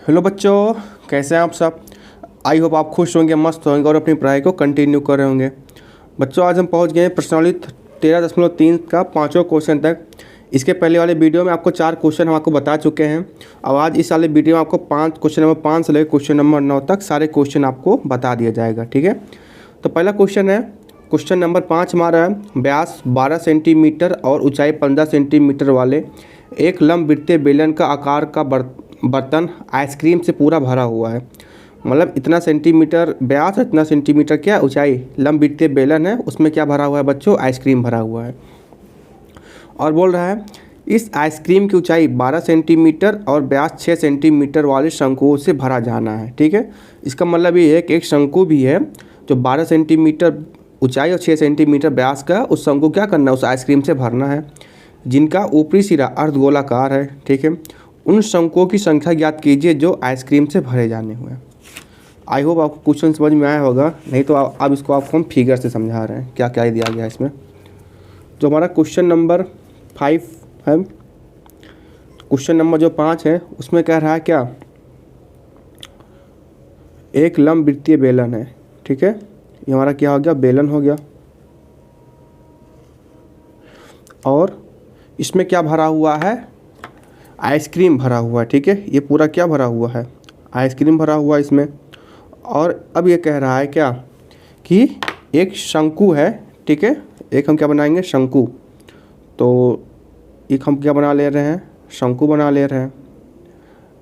Hello बच्चों, कैसे हैं आप सब। आई होप आप खुश होंगे, मस्त होंगे और अपनी पढ़ाई को कंटिन्यू कर रहे होंगे। बच्चों आज हम पहुंच गए हैं प्रश्नावली 13.3 का 5वां क्वेश्चन तक। इसके पहले वाले वीडियो में आपको 4 क्वेश्चन हम आपको बता चुके हैं। अब आज इस वाले वीडियो में आपको 5 क्वेश्चन नंबर 5 से लेकर क्वेश्चन नंबर 9 तक सारे क्वेश्चन आपको बता दिया जाएगा। ठीक है, तो पहला क्वेश्चन है, क्वेश्चन नंबर 5 हमारा है, व्यास 12 सेंटीमीटर और ऊंचाई 15 सेंटीमीटर वाले एक लंबवृत्तीय बेलन का आकार का बर्तन आइसक्रीम से पूरा भरा हुआ है। मतलब इतना सेंटीमीटर व्यास, इतना सेंटीमीटर क्या ऊंचाई, लंबवृत्तीय बेलन है, उसमें क्या भरा हुआ है बच्चों, आइसक्रीम भरा हुआ है। और बोल रहा है इस आइसक्रीम की ऊंचाई 12 सेंटीमीटर और व्यास 6 सेंटीमीटर वाले शंकुओं से भरा जाना है। ठीक है, इसका मतलब ये है कि एक शंकु भी है जो 12 सेंटीमीटर ऊंचाई और 6 सेंटीमीटर व्यास का, उस शंकु क्या करना है, उस आइसक्रीम से भरना है, जिनका ऊपरी सिरा अर्धगोलाकार है। ठीक है, उन शंकुओं की संख्या ज्ञात कीजिए जो आइसक्रीम से भरे जाने हुए हैं। आई होप आपको क्वेश्चन समझ में आया होगा, नहीं तो अब इसको आपको हम फिगर से समझा रहे हैं क्या क्या दिया गया है इसमें। जो हमारा क्वेश्चन नंबर 5 है, क्वेश्चन नंबर जो 5 है उसमें कह रहा है क्या, एक लंबवृत्तीय बेलन है। ठीक है, ये हमारा क्या हो गया, बेलन हो गया, और इसमें क्या भरा हुआ है, आइसक्रीम भरा हुआ है। ठीक है, ये पूरा क्या भरा हुआ है, आइसक्रीम भरा हुआ है इसमें। और अब ये कह रहा है क्या कि एक शंकु है। ठीक है, एक हम क्या बनाएंगे, शंकु। तो एक हम क्या बना ले रहे हैं, शंकु बना ले रहे हैं।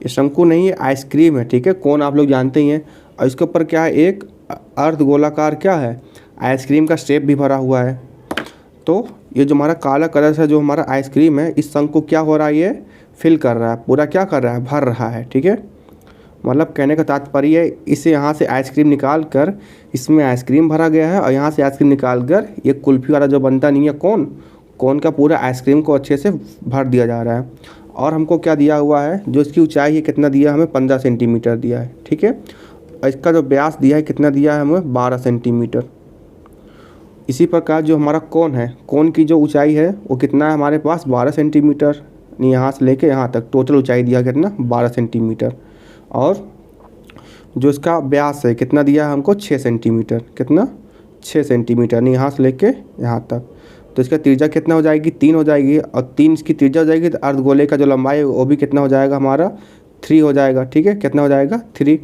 ये शंकु नहीं है, आइसक्रीम है। ठीक है, कौन आप लोग जानते ही हैं। और इसके ऊपर क्या है, एक अर्धगोलाकार क्या है, आइसक्रीम का शेप भी भरा हुआ है। तो ये जो हमारा काला कलर से जो हमारा आइसक्रीम है, इस शंकु क्या हो रहा है, ये फिल कर रहा है, पूरा क्या कर रहा है, भर रहा है। ठीक है, मतलब कहने का तात्पर्य है, इसे यहाँ से आइसक्रीम निकाल कर इसमें आइसक्रीम भरा गया है, और यहाँ से आइसक्रीम निकाल कर ये कुल्फ़ी वाला जो बनता नहीं है कौन का पूरा आइसक्रीम को अच्छे से भर दिया जा रहा है। और हमको क्या दिया हुआ है, जो इसकी ऊंचाई है कितना दिया, हमें 15 सेंटीमीटर दिया है। ठीक है, और इसका जो व्यास दिया है कितना दिया है, हमें 12 सेंटीमीटर। इसी प्रकार जो हमारा कोन है, कोन की जो ऊंचाई है वो कितना है हमारे पास, 12 सेंटीमीटर। यहाँ से लेके यहाँ तक टोटल ऊंचाई दिया कितना, 12 सेंटीमीटर। और जो इसका व्यास है कितना दिया है हमको, 6 सेंटीमीटर। कितना, 6 सेंटीमीटर, नहीं यहाँ से लेके यहाँ तक। तो इसका त्रिज्या कितना हो जाएगी, 3 हो जाएगी, और 3 इसकी त्रिज्या हो जाएगी। तो अर्धगोले का जो लंबाई है वो भी कितना हो जाएगा हमारा, 3 हो जाएगा। ठीक है, कितना हो जाएगा, 3।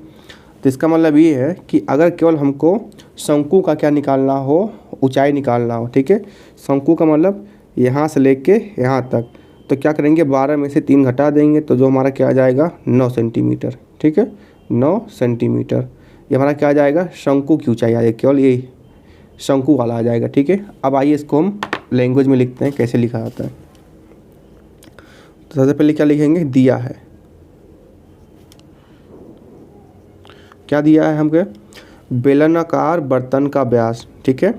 तो इसका मतलब ये है कि अगर केवल हमको शंकु का क्या निकालना हो, ऊंचाई निकालना हो। ठीक है, शंकु का मतलब यहाँ से लेके यहाँ तक, तो क्या करेंगे, 12 में से 3 घटा देंगे, तो जो हमारा क्या आ जाएगा, 9 सेंटीमीटर। ठीक है, 9 सेंटीमीटर ये हमारा क्या आ जाएगा, शंकु की ऊंचाई आ जाएगी, केवल यही शंकु वाला आ जाएगा। ठीक है, अब आइए इसको हम लैंग्वेज में लिखते हैं, कैसे लिखा जाता है। तो सबसे पहले क्या लिखेंगे, दिया है, क्या दिया है हमको, बेलनाकार बर्तन का व्यास। ठीक है,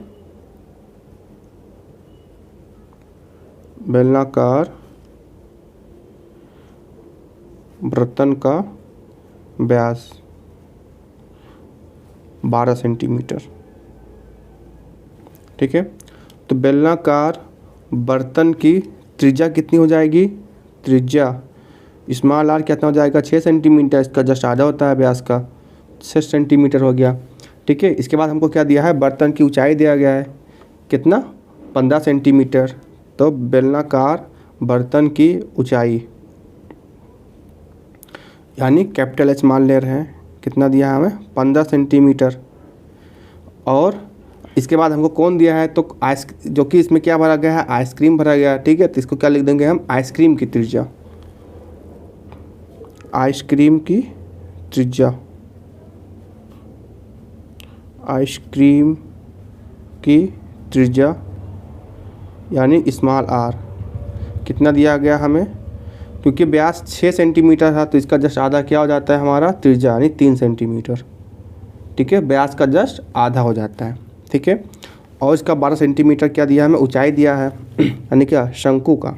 बेलनाकार बर्तन का व्यास 12 सेंटीमीटर। ठीक है, तो बेलनाकार बर्तन की त्रिज्या कितनी हो जाएगी, त्रिज्या स्मॉल आर कितना हो जाएगा, 6 सेंटीमीटर। इसका जस्ट आधा होता है व्यास का, 6 सेंटीमीटर हो गया। ठीक है, इसके बाद हमको क्या दिया है, बर्तन की ऊंचाई दिया गया है कितना, 15 सेंटीमीटर। तो बेलनाकार बर्तन की ऊंचाई यानी कैपिटल एच मान ले रहे हैं, कितना दिया है हमें, 15 सेंटीमीटर। और इसके बाद हमको कौन दिया है, तो जो कि इसमें क्या भरा गया है, आइसक्रीम भरा गया है। ठीक है, तो इसको क्या लिख देंगे हम, आइसक्रीम की त्रिज्या, आइसक्रीम की त्रिज्या, आइसक्रीम की त्रिज्या यानी स्मॉल आर कितना दिया गया हमें, क्योंकि व्यास 6 सेंटीमीटर था तो इसका जस्ट आधा क्या हो जाता है हमारा, त्रिज्या यानी 3 सेंटीमीटर। ठीक है, व्यास का जस्ट आधा हो जाता है। ठीक है, और इसका 12 सेंटीमीटर क्या दिया हमें, ऊंचाई दिया है, यानी क्या, शंकु का,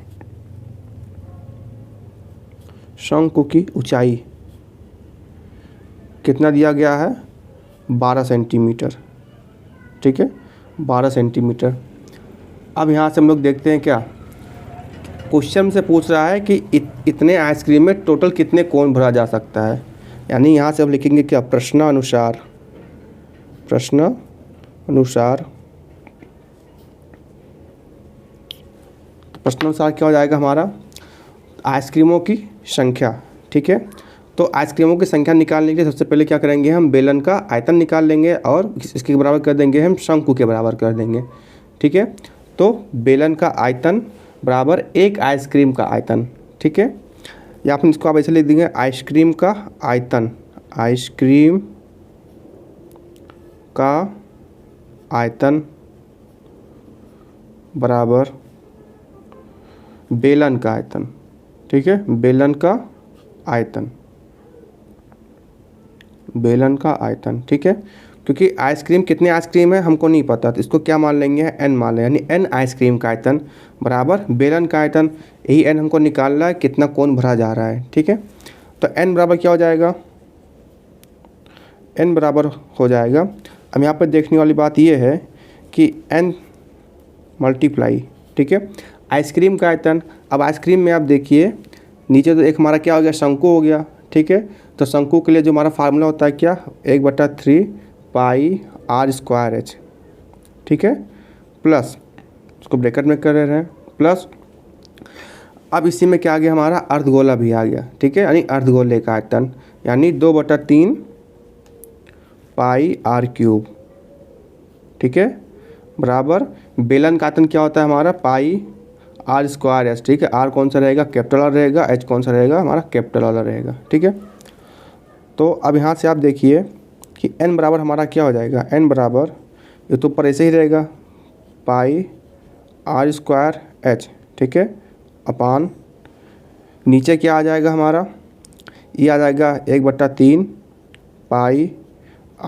शंकु की ऊंचाई कितना दिया गया है, 12 सेंटीमीटर। ठीक है, 12 सेंटीमीटर। अब यहाँ से हम लोग देखते हैं क्या, क्वेश्चन से पूछ रहा है कि इतने आइसक्रीम में टोटल कितने कोन भरा जा सकता है। यानी यहाँ से अब लिखेंगे क्या, प्रश्नानुसार, प्रश्नानुसार क्या हो जाएगा हमारा, आइसक्रीमों की संख्या। ठीक है, तो आइसक्रीमों की संख्या निकालने के लिए सबसे पहले क्या करेंगे, हम बेलन का आयतन निकाल लेंगे और इसके बराबर कर देंगे, हम शंकु के बराबर कर देंगे। ठीक है, तो बेलन का आयतन बराबर एक आइसक्रीम का आयतन। ठीक है, या फिर इसको आप ऐसे लिख देंगे, आइसक्रीम का आयतन, आइसक्रीम का आयतन बराबर बेलन का आयतन। ठीक है, बेलन का आयतन, बेलन का आयतन। ठीक है, क्योंकि आइसक्रीम कितने आइसक्रीम है हमको नहीं पता, तो इसको क्या मान लेंगे, n मान लें, यानी n आइसक्रीम का आयतन बराबर बेलन का आयतन। यही n हमको निकालना है, कितना कोन भरा जा रहा है। ठीक है, तो n बराबर क्या हो जाएगा, n बराबर हो जाएगा, अब यहाँ पर देखने वाली बात ये है कि n मल्टीप्लाई, ठीक है, आइसक्रीम का आयतन। अब आइसक्रीम में आप देखिए नीचे तो एक हमारा क्या हो गया, शंकु हो गया। ठीक है, तो शंकु के लिए जो हमारा फार्मूला होता है क्या, 1/3 पाई r स्क्वायर h। ठीक है, प्लस उसको ब्रैकेट में कर रहे हैं, प्लस अब इसी में क्या आ गया, हमारा अर्धगोला भी आ गया। ठीक है, यानी अर्धगोले का आयतन, यानी 2/3 पाई r क्यूब। ठीक है, बराबर बेलन का आयतन क्या होता है हमारा, पाई r स्क्वायर h। ठीक है, r कौन सा रहेगा, कैपिटल वाला रहेगा, h कौन सा रहेगा, हमारा कैपिटल वाला रहेगा। ठीक है, तो अब यहाँ से आप देखिए कि n बराबर हमारा क्या हो जाएगा, n बराबर ये तो ऊपर ऐसे ही रहेगा, पाई r स्क्वायर h। ठीक है, अपान नीचे क्या आ जाएगा हमारा, ये आ जाएगा 1/3 पाई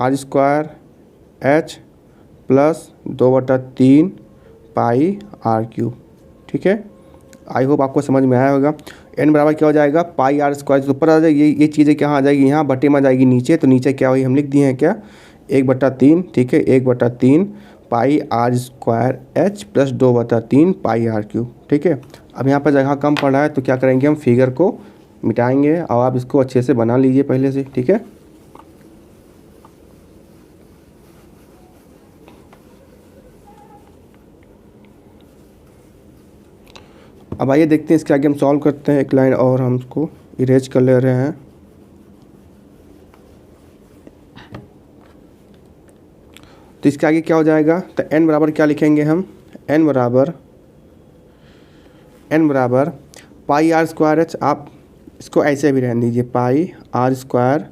r स्क्वायर h प्लस 2/3 पाई r क्यूब। ठीक है, आई होप आपको समझ में आया होगा। n बराबर क्या हो जाएगा, पाई r स्क्वायर, तो ऊपर आ जाएगी, ये चीज़ें कहाँ आ जाएगी, यहाँ बटे में आ जाएगी नीचे, तो नीचे क्या हुई, हम लिख दिए हैं क्या, 1/3। ठीक है, 1/3 पाई r स्क्वायर h प्लस 2/3 पाई r क्यूब। ठीक है, अब यहाँ पर जगह कम पड़ रहा है तो क्या करेंगे, हम फिगर को मिटाएंगे और आप इसको अच्छे से बना लीजिए पहले से। ठीक है, अब आइए देखते हैं इसके आगे हम सॉल्व करते हैं। एक लाइन और हम इसको इरेज कर ले रहे हैं। तो इसके आगे क्या हो जाएगा, तो n बराबर क्या लिखेंगे हम, n बराबर पाई r स्क्वायर h। आप इसको ऐसे भी रहने दीजिए, पाई r स्क्वायर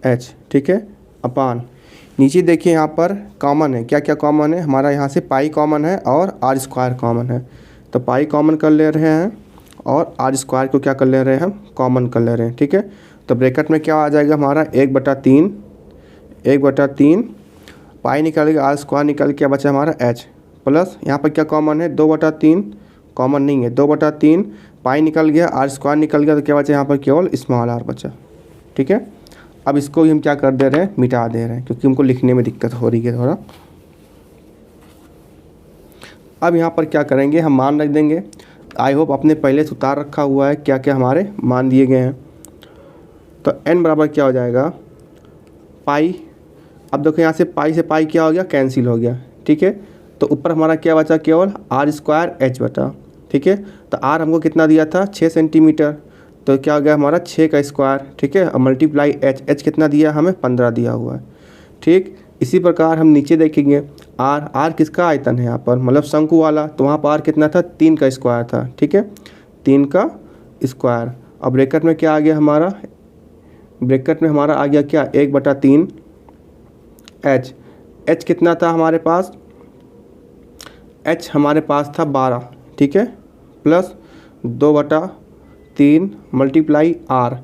h। ठीक है, अपान नीचे देखिए यहाँ पर कॉमन है, क्या क्या कॉमन है हमारा, यहाँ से पाई कॉमन है और r स्क्वायर कॉमन है, तो पाई कॉमन कर ले रहे हैं और r स्क्वायर को क्या कर ले रहे हैं, हम कॉमन कर ले रहे हैं। ठीक है, तो ब्रैकेट में क्या आ जाएगा हमारा, 1/3 पाई निकल गया, r स्क्वायर निकल के बचा हमारा h, प्लस यहाँ पर क्या कॉमन है, 2/3 कॉमन नहीं है, 2/3 पाई निकल गया, r स्क्वायर निकल गया, तो क्या बचा यहाँ पर, केवल स्मॉल r बचा। ठीक है, अब इसको भी हम क्या कर दे रहे हैं, मिटा दे रहे हैं, क्योंकि हमको लिखने में दिक्कत हो रही है थोड़ा। अब यहाँ पर क्या करेंगे, हम मान रख देंगे। आई होप अपने पहले से उतार रखा हुआ है क्या क्या हमारे मान दिए गए हैं। तो n बराबर क्या हो जाएगा, पाई। अब देखो यहाँ से पाई क्या हो गया, कैंसिल हो गया। ठीक है, तो ऊपर हमारा क्या बचा, केवल r स्क्वायर h बचा। ठीक है, तो r हमको कितना दिया था, 6 सेंटीमीटर, तो क्या हो गया हमारा 6 का स्क्वायर। ठीक है, और मल्टीप्लाई h कितना दिया हमें, 15 दिया हुआ है। ठीक, इसी प्रकार हम नीचे देखेंगे, r किसका आयतन है यहाँ पर, मतलब शंकु वाला, तो वहाँ पर r कितना था, 3 का स्क्वायर था। ठीक है, 3 का स्क्वायर। अब ब्रैकेट में क्या आ गया हमारा, ब्रैकेट में हमारा आ गया क्या, 1/3 h कितना था हमारे पास, h हमारे पास था 12। ठीक है, प्लस 2/3 मल्टीप्लाई r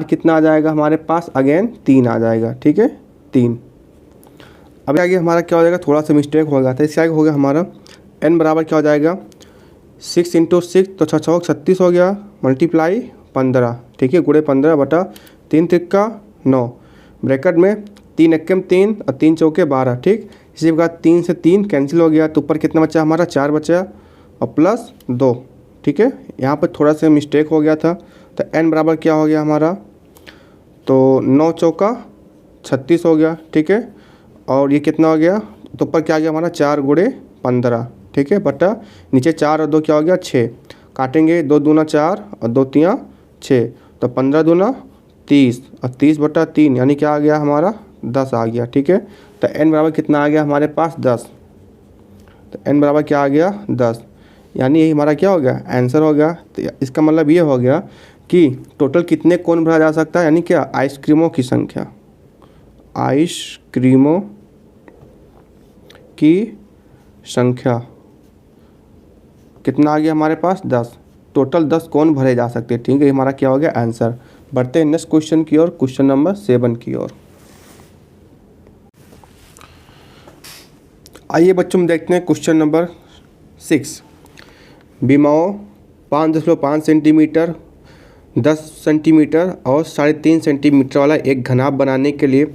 कितना आ जाएगा हमारे पास, अगेन 3 आ जाएगा। ठीक है, 3। अब आगे हमारा क्या हो जाएगा, थोड़ा सा मिस्टेक हो गया था, इसके आगे हो गया हमारा n बराबर क्या हो जाएगा, 6 × 6, तो 6 36 हो गया, मल्टीप्लाई 15। ठीक है, गुणे 15/3 तिक्का 9, ब्रैकेट में 3 एकम 3 और 3 चौके 12। ठीक, इसी प्रकार 3 से 3 कैंसिल हो गया, तो ऊपर कितना बचा हमारा, 4 बचा और प्लस 2। ठीक है, यहाँ पर थोड़ा सा मिस्टेक हो गया था, तो n बराबर क्या हो गया हमारा, तो 9 चौका 36 हो गया, ठीक है। और ये कितना हो गया, तो ऊपर क्या आ गया हमारा 4 गुणे 15, ठीक है, बटा नीचे 4 और 2 क्या हो गया 6, काटेंगे 2 दूना 4 और 2 तियाँ 6, तो 15 दूना 30 और 30 बटा 3 यानी क्या आ गया हमारा 10 आ गया, ठीक है। तो n बराबर कितना आ गया हमारे पास 10, तो n बराबर क्या आ गया 10, यानी यही हमारा क्या हो गया आंसर हो गया। तो इसका मतलब ये हो गया कि टोटल कितने कोण भरा जा सकता है, यानी क्या आइसक्रीमों की संख्या, आइसक्रीमों की संख्या कितना आ गया हमारे पास 10, टोटल 10 कोण भरे जा सकते हैं, ठीक है। हमारा क्या हो गया आंसर। बढ़ते हैं नेक्स्ट क्वेश्चन की ओर, क्वेश्चन नंबर 7 की ओर। आइए बच्चों, हम देखते हैं क्वेश्चन नंबर 6। विमाओं 5.5 सेंटीमीटर, 10 सेंटीमीटर और 3.5 सेंटीमीटर वाला एक घनाभ बनाने के लिए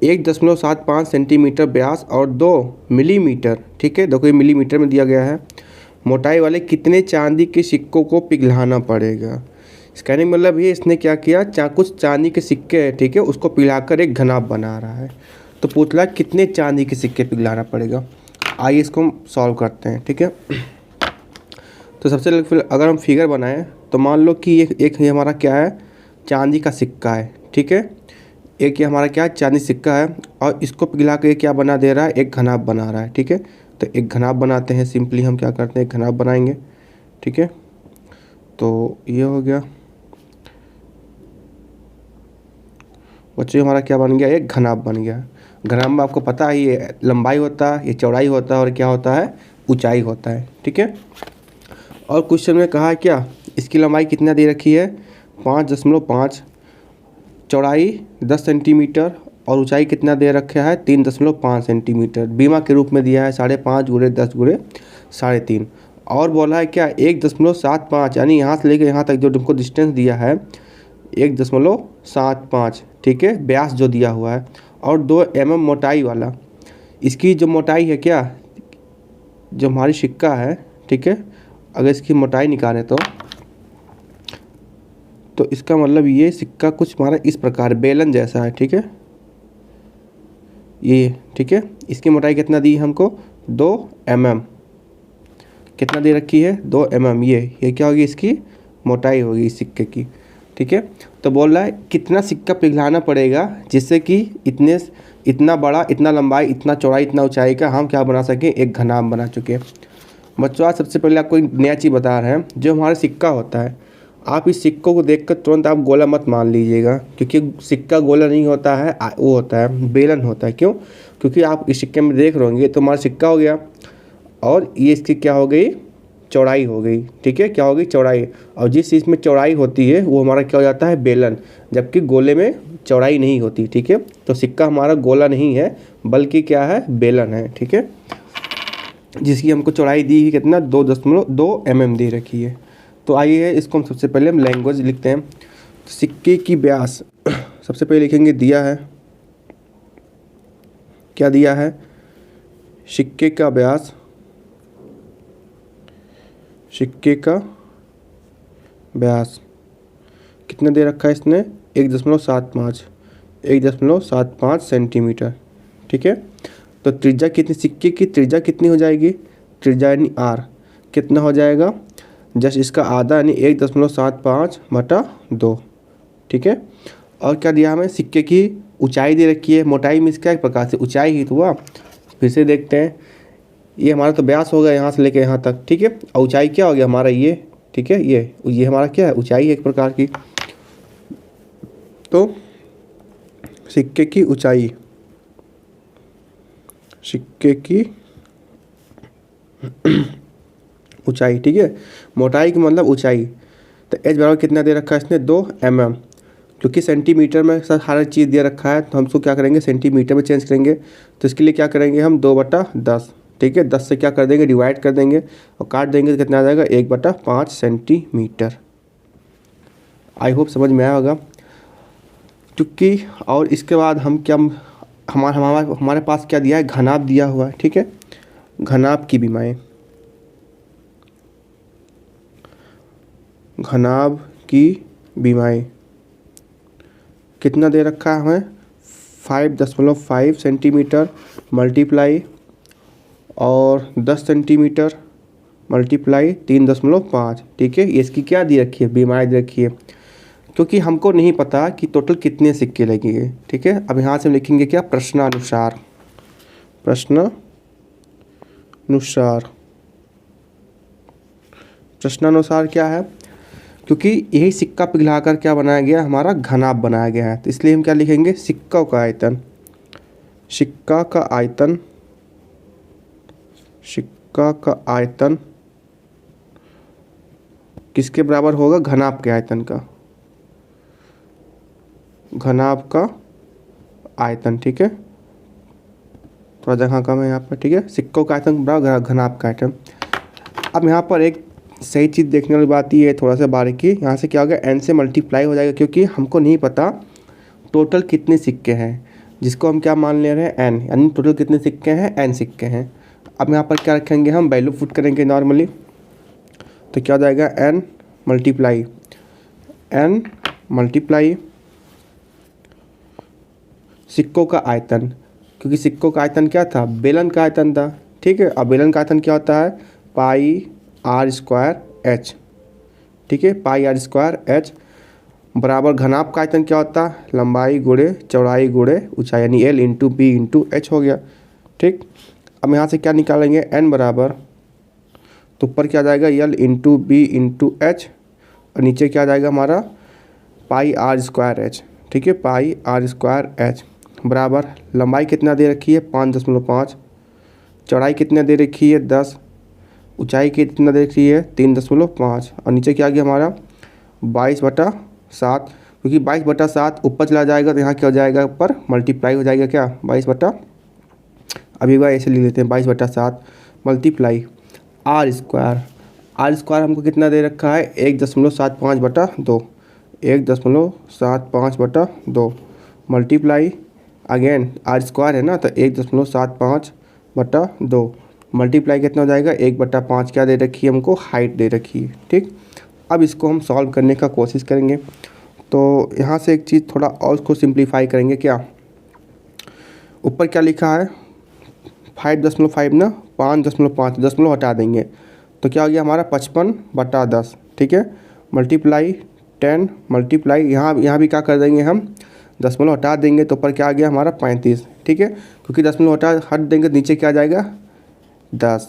1.75 सेंटीमीटर व्यास और 2 मिलीमीटर, ठीक है, देखो ये मिलीमीटर में दिया गया है, मोटाई वाले कितने चांदी के सिक्कों को पिघलाना पड़ेगा। इसका कहने का मतलब ये इसने क्या किया, कुछ चांदी के सिक्के हैं, ठीक है, उसको पिघलाकर एक घनाभ बना रहा है। तो पूछला कितने चांदी के सिक्के पिघलाना पड़ेगा। आइए इसको हम सॉल्व करते हैं, ठीक है। तो सबसे पहले फिर अगर हम फिगर बनाएं तो मान लो कि ये हमारा क्या है चांदी का सिक्का है, ठीक है, एक ये हमारा क्या है चांदी सिक्का है और इसको पिघला के क्या बना दे रहा है, एक घनाभ बना रहा है, ठीक है। तो एक घनाभ बनाते हैं, सिंपली हम क्या करते हैं एक घनाभ बनाएंगे, ठीक है। तो ये हो गया बच्चों, हमारा क्या बन गया, एक घनाभ बन गया। घनाभ में आपको पता है ये लंबाई होता है, ये चौड़ाई होता है और क्या होता है ऊंचाई होता है, ठीक है। और क्वेश्चन में कहा है क्या, इसकी लंबाई कितना दे रखी है 5.5, चौड़ाई 10 सेंटीमीटर और ऊंचाई कितना दे रखा है 3.5 सेंटीमीटर, बीमा के रूप में दिया है 5.5 गुणे 10 गुणे 3.5। और बोला है क्या 1.75, यानी यहाँ से लेकर यहाँ तक जो तुमको डिस्टेंस दिया है 1.75, ठीक है, व्यास जो दिया हुआ है और 2 mm मोटाई वाला। इसकी जो मोटाई है क्या, जो हमारी सिक्का है, ठीक है, अगर इसकी मोटाई निकालें तो इसका मतलब ये सिक्का कुछ हमारा इस प्रकार बेलन जैसा है, ठीक है, ये, ठीक है। इसकी मोटाई कितना दी हमको 2 mm, कितना दे रखी है 2 mm, ये क्या होगी इसकी मोटाई होगी इस सिक्के की, ठीक है। तो बोल रहा है कितना सिक्का पिघलाना पड़ेगा जिससे कि इतना बड़ा, इतना लंबाई, इतना चौड़ाई, इतना ऊंचाई का हम क्या बना सकें, एक घनाभ बना चुके हैं। बच्चों आज सबसे पहले आपको एक नया चीज़ बता रहे हैं, जो हमारा सिक्का होता है, आप इस सिक्कों को देखकर तुरंत आप गोला मत मान लीजिएगा, क्योंकि सिक्का गोला नहीं होता है, वो होता है बेलन होता है। क्यों, क्योंकि आप इस सिक्के में देख रहे होंगे तो हमारा सिक्का हो गया और ये इसकी क्या हो गई चौड़ाई हो गई, ठीक है, क्या हो गई चौड़ाई। और जिस चीज़ में चौड़ाई होती है वो हमारा क्या हो जाता है बेलन, जबकि गोले में चौड़ाई नहीं होती, ठीक है। तो सिक्का हमारा गोला नहीं है बल्कि क्या है बेलन है, ठीक है, जिसकी हमको चौड़ाई दी है कितना 2.2 mm दे रखी है। तो आइए इसको हम सबसे पहले हम लैंग्वेज लिखते हैं। तो सिक्के की व्यास सबसे पहले लिखेंगे, दिया है, क्या दिया है, सिक्के का व्यास, सिक्के का व्यास कितना दे रखा है इसने 1.75 सेंटीमीटर, ठीक है। तो त्रिज्या कितनी, सिक्के की त्रिज्या कितनी हो जाएगी, त्रिज्या यानी r कितना हो जाएगा, जस्ट इसका आधा यानी 1.75/2, ठीक है। और क्या दिया हमें, सिक्के की ऊंचाई दे रखी है, मोटाई में इसका एक प्रकार से ऊंचाई ही तो हुआ। फिर से देखते हैं, ये हमारा तो व्यास हो गया यहाँ से लेकर यहाँ तक, ठीक है, और ऊंचाई क्या हो गया हमारा ये, ठीक है, ये हमारा क्या है ऊंचाई है एक प्रकार की। तो सिक्के की ऊंचाई, सिक्के की ऊंचाई, ठीक है, मोटाई की मतलब ऊंचाई। तो एच बराबर कितना दे रखा है इसने 2 mm, क्योंकि सेंटीमीटर में सर हर चीज़ दे रखा है तो हम उसको क्या करेंगे सेंटीमीटर में चेंज करेंगे। तो इसके लिए क्या करेंगे हम 2/10, ठीक है, 10 से क्या कर देंगे डिवाइड कर देंगे और काट देंगे तो कितना आ जाएगा 1/5 सेंटीमीटर। आई होप समझ में आया होगा। क्योंकि और इसके बाद हम क्या हमारे पास क्या दिया है घनाभ दिया हुआ है, ठीक है, घनाभ की विमाएं, घनाभ की विमाएं कितना दे रखा है हमें 5.5 सेंटीमीटर मल्टीप्लाई और 10 सेंटीमीटर मल्टीप्लाई 3.5। ठीक है, ये इसकी क्या दी रखी है, बीमारी दे रखी है, क्योंकि हमको नहीं पता कि टोटल कितने सिक्के लगेंगे। ठीक है, अब यहाँ से हम लिखेंगे क्या, प्रश्नानुसार। प्रश्नानुसार क्या है, क्योंकि यही सिक्का पिघलाकर क्या बनाया गया, हमारा घनाभ बनाया गया है, तो इसलिए हम क्या लिखेंगे, सिक्का का आयतन। सिक्का का आयतन किसके बराबर होगा, घनाभ के आयतन का, घनाभ का आयतन। ठीक है, थोड़ा जगह कम है यहाँ पर। ठीक है, सिक्कों का आयतन बराबर घनाभ का आयतन। अब यहाँ पर एक सही चीज़ देखने वाली बात ये है, थोड़ा सा बारीकी, यहाँ से क्या होगा, n से मल्टीप्लाई हो जाएगा, क्योंकि हमको नहीं पता टोटल कितने सिक्के हैं, जिसको हम क्या मान ले रहे हैं, n, यानी टोटल कितने सिक्के हैं, n सिक्के हैं। अब यहाँ पर क्या रखेंगे, हम वैल्यू पुट करेंगे नॉर्मली, तो क्या हो जाएगा, n मल्टीप्लाई सिक्कों का आयतन, क्योंकि सिक्कों का आयतन क्या था, बेलन का आयतन था। ठीक है, अब बेलन का आयतन क्या होता है, पाई आर स्क्वायर एच। ठीक है, पाई आर स्क्वायर एच बराबर घनाभ का आयतन क्या होता है, लंबाई गुणे चौड़ाई गुणे ऊंचाई, यानी L into B into H हो गया। ठीक, अब यहाँ से क्या निकालेंगे, एन बराबर, तो ऊपर क्या आ जाएगा, L into B into H, और नीचे क्या आ जाएगा हमारा, पाई आर स्क्वायर एच। ठीक है, पाई आर स्क्वायर एच बराबर लंबाई कितना दे रखी है, 5.5, चौड़ाई कितना दे रखी है, 10, ऊंचाई कितना दे रखी है, 3.5, और नीचे क्या आ गया हमारा 22/7, क्योंकि 22/7 ऊपर चला जाएगा तो यहाँ क्या हो जाएगा, ऊपर मल्टीप्लाई हो जाएगा क्या, 22 अभी एक बार ऐसे लिख लेते हैं, 22/7 मल्टीप्लाई आर स्क्वायर हमको कितना दे रखा है, 1.75/2, 1.75/2 मल्टीप्लाई अगेन आर स्क्वायर है ना, तो 1.75/2 मल्टीप्लाई कितना हो जाएगा, 1/5 क्या दे रखी है हमको, हाइट दे रखी है। ठीक, अब इसको हम सॉल्व करने का कोशिश करेंगे, तो यहाँ से एक चीज़ थोड़ा और उसको सिंप्लीफाई करेंगे। क्या ऊपर क्या लिखा है, 5.5 ना, 5.5 दशमलव हटा देंगे तो क्या हो गया हमारा 55/10। ठीक है, मल्टीप्लाई 10 मल्टीप्लाई यहाँ भी क्या कर देंगे हम, दशमलव हटा देंगे तो ऊपर क्या आ गया हमारा 35। ठीक है, क्योंकि दशमलव हट देंगे तो नीचे क्या आ जाएगा 10,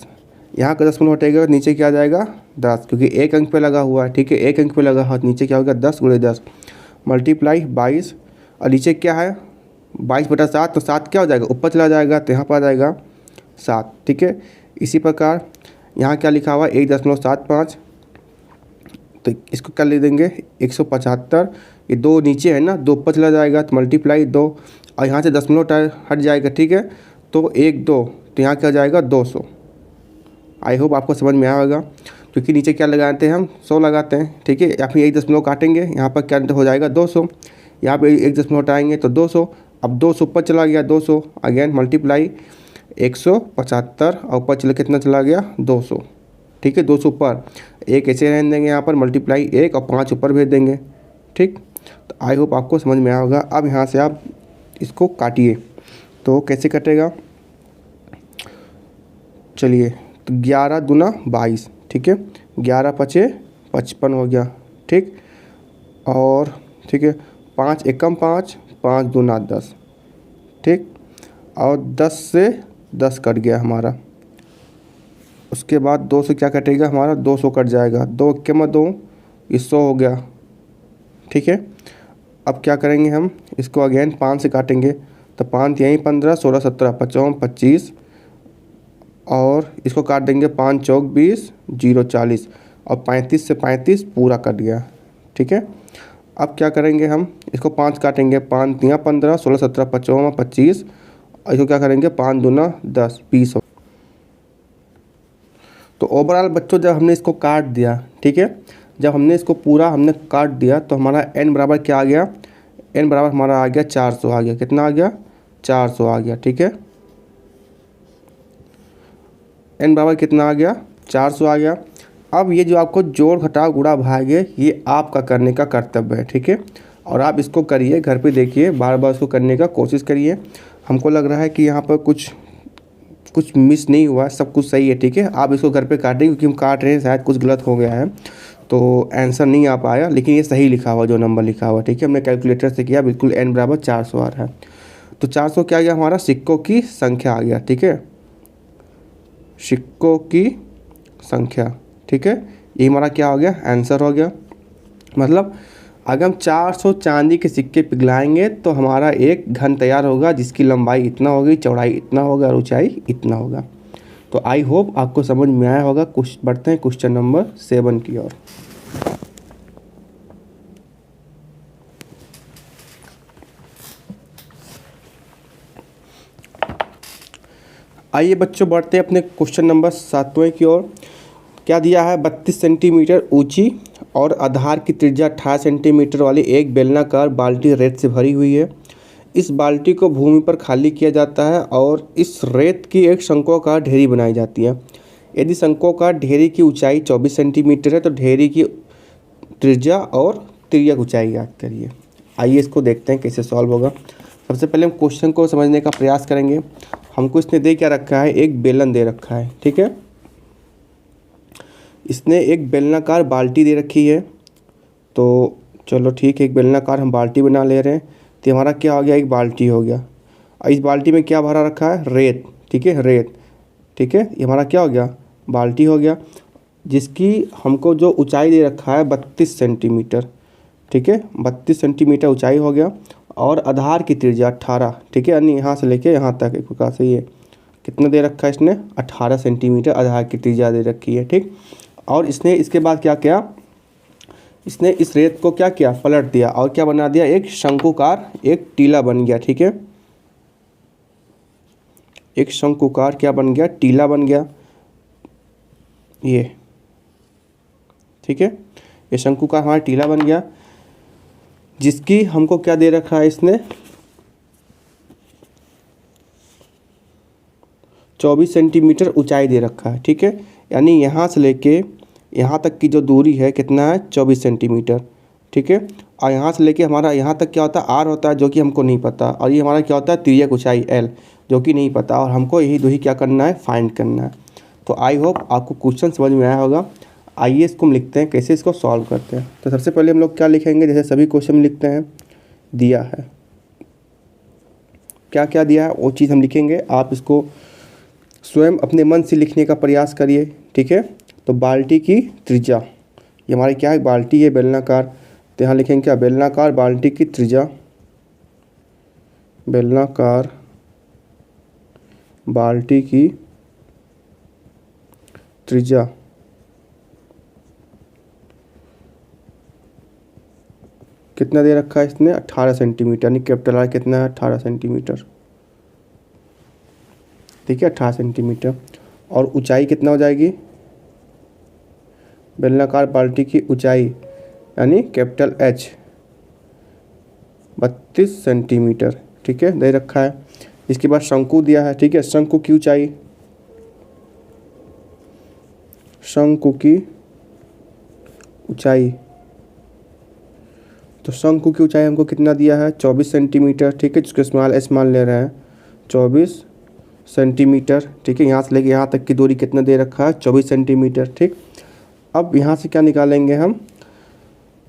यहाँ का दशमलव हटेगा तो नीचे क्या आ जाएगा 10, क्योंकि एक अंक पे लगा हुआ है। ठीक है, एक अंक पे लगा हुआ, नीचे क्या होगा 10 × 10 मल्टीप्लाई 22, और नीचे क्या है 22/7, तो 7 क्या हो जाएगा, ऊपर चला जाएगा तो यहाँ पर आ जाएगा 7। ठीक है, इसी प्रकार यहाँ क्या लिखा हुआ है 1.75, तो इसको क्या ले देंगे 175, ये 2 नीचे है ना, 2 ऊपर चला जाएगा तो मल्टीप्लाई 2, और यहाँ से दशमलव हट जाएगा। ठीक है, तो 1 2, तो यहाँ क्या जाएगा 200। आई होप आपको समझ में आया होगा, क्योंकि नीचे क्या लगाते हैं हम 100 लगाते हैं। ठीक है, या फिर 1 दशमलव काटेंगे, यहाँ पर क्या हो जाएगा 200, यहाँ पे 1 दशमलव हटाएंगे तो 200, अब 200 ऊपर चला गया 200, अगेन मल्टीप्लाई 175, और ऊपर चले कितना चला गया 200। ठीक है, 200 ऊपर, एक ऐसे रहने देंगे यहाँ पर मल्टीप्लाई 1 और 5 ऊपर भेज देंगे। ठीक, तो आई होप आपको समझ में आया होगा। अब यहाँ से आप इसको काटिए, तो कैसे कटेगा, चलिए, तो 11 दूना 22। ठीक है, 11 5 55 हो गया। ठीक, और ठीक है 5 एकम 5, 5 दूना 10। ठीक, और 10 से 10 कट गया हमारा, उसके बाद 2 से क्या कटेगा हमारा, 200 कट जाएगा, 2 एकम 2, ये 100 हो गया। ठीक है, अब क्या करेंगे हम इसको अगेन 5 से काटेंगे, तो 5 यहीं 15, 16 17 55 25, और इसको काट देंगे 5 चौक 20, 0 40, और 35 से 35 पूरा कट गया। ठीक है, अब क्या करेंगे हम इसको 5 काटेंगे, 5 यहाँ 15, 16 17 55 25, और इसको क्या करेंगे 5 दूना 10 20। तो ओवरऑल बच्चों जब हमने इसको काट दिया, ठीक है, जब हमने इसको पूरा हमने काट दिया तो हमारा n बराबर क्या आ गया, n बराबर हमारा आ गया 400 आ गया, कितना आ गया 400 आ गया। ठीक है, n बराबर कितना आ गया 400 आ गया। अब ये जो आपको जोड़ घटाव गुणा भाग है, ये आपका करने का कर्तव्य है। ठीक है, और आप इसको करिए, घर पे देखिए, बार बार इसको करने का कोशिश करिए। हमको लग रहा है कि यहाँ पर कुछ मिस नहीं हुआ, सब कुछ सही है, ठीक है। आप इसको घर पे काटें, क्योंकि हम काट रहे हैं, शायद कुछ गलत हो गया है तो आंसर नहीं आ पाया, लेकिन ये सही लिखा हुआ, जो नंबर लिखा हुआ, ठीक है। हमने कैलकुलेटर से किया, बिल्कुल n बराबर 400 आ रहा है। तो 400 क्या आ गया, हमारा सिक्कों की संख्या आ गया, ठीक है, सिक्कों की संख्या, ठीक है। ये हमारा क्या हो गया, आंसर हो गया। मतलब अगर हम 400 चांदी के सिक्के पिघलाएंगे तो हमारा एक घन तैयार होगा, जिसकी लंबाई इतना होगी, चौड़ाई इतना होगा और ऊंचाई इतना होगा। तो आई होप आपको समझ में आया होगा। कुछ बढ़ते हैं क्वेश्चन नंबर 7 की ओर। आइए बच्चों, बढ़ते हैं अपने क्वेश्चन नंबर 7वें की ओर। क्या दिया है, 32 सेंटीमीटर ऊंची और आधार की त्रिज्या 18 सेंटीमीटर वाली एक बेलनाकार बाल्टी रेत से भरी हुई है। इस बाल्टी को भूमि पर खाली किया जाता है और इस रेत की एक शंक्वाकार ढेरी बनाई जाती है। यदि शंक्वाकार ढेरी की ऊंचाई 24 सेंटीमीटर है तो ढेरी की त्रिज्या और तिर्यक ऊंचाई याद करिए। आइए इसको देखते हैं कैसे सॉल्व होगा। सबसे पहले हम क्वेश्चन को समझने का प्रयास करेंगे। हमको इसने दे क्या रखा है, एक बेलन दे रखा है, ठीक है। इसने एक बेलनाकार बाल्टी दे रखी है, तो चलो ठीक है, एक बेलनाकार हम बाल्टी बना ले रहे हैं। तो हमारा क्या हो गया, एक बाल्टी हो गया। इस बाल्टी में क्या भरा रखा है, रेत, ठीक है, रेत, ठीक है। ये हमारा क्या हो गया, बाल्टी हो गया, जिसकी हमको जो ऊंचाई दे रखा है 32 सेंटीमीटर, ठीक है, 32 सेंटीमीटर ऊंचाई हो गया। और आधार की त्रिज्या 18, ठीक है, यानी यहाँ से लेके यहाँ तक एक प्रकार से ये कितना दे रखा है इसने, 18 सेंटीमीटर आधार की त्रिज्या दे रखी है, ठीक। और इसने इसके बाद क्या किया, इसने इस रेत को क्या किया, पलट दिया और क्या बना दिया, एक शंकुकार, एक टीला बन गया, ठीक है। एक शंकुकार क्या बन गया, टीला बन गया, ये, ठीक है। ये शंकुकार हमारा टीला बन गया, जिसकी हमको क्या दे रखा है इसने, 24 सेंटीमीटर ऊंचाई दे रखा है, ठीक है। यानी यहाँ से लेके यहाँ तक की जो दूरी है कितना है, 24 सेंटीमीटर, ठीक है। और यहाँ से लेके हमारा यहाँ तक क्या होता है, आर होता है, जो कि हमको नहीं पता। और ये हमारा क्या होता है, तिर्यक ऊंचाई एल, जो कि नहीं पता। और हमको यही दूरी क्या करना है, फाइंड करना है। तो आई होप आपको क्वेश्चन समझ में आया होगा। आइए इसको हम लिखते हैं, कैसे इसको सॉल्व करते हैं। तो सबसे पहले हम लोग क्या लिखेंगे, जैसे सभी क्वेश्चन में लिखते हैं, दिया है, क्या क्या दिया है वो चीज़ हम लिखेंगे। आप इसको स्वयं अपने मन से लिखने का प्रयास करिए, ठीक है। तो बाल्टी की त्रिज्या, ये हमारी क्या है, बाल्टी है बेलनाकार, तो यहाँ लिखेंगे क्या, बेलनाकार बाल्टी की त्रिज्या, बेलनाकार बाल्टी की त्रिज्या कितना दे रखा है इसने, 18 सेंटीमीटर, यानी कैपिटल आर कितना है, 18 सेंटीमीटर, ठीक है, 18 सेंटीमीटर। और ऊंचाई कितना हो जाएगी, बेलनाकार बाल्टी की ऊंचाई यानी कैपिटल एच 32 सेंटीमीटर, ठीक है, दे रखा है। इसके बाद शंकु दिया है, ठीक है, शंकु की ऊंचाई, शंकु की ऊंचाई, तो शंकु की ऊंचाई हमको कितना दिया है, 24 सेंटीमीटर, ठीक है, जिसको स्मॉल एस मान ले रहे हैं, 24 सेंटीमीटर, ठीक है। यहाँ से लेके यहाँ तक की दूरी कितना दे रखा है, 24 सेंटीमीटर, ठीक। अब यहाँ से क्या निकालेंगे हम,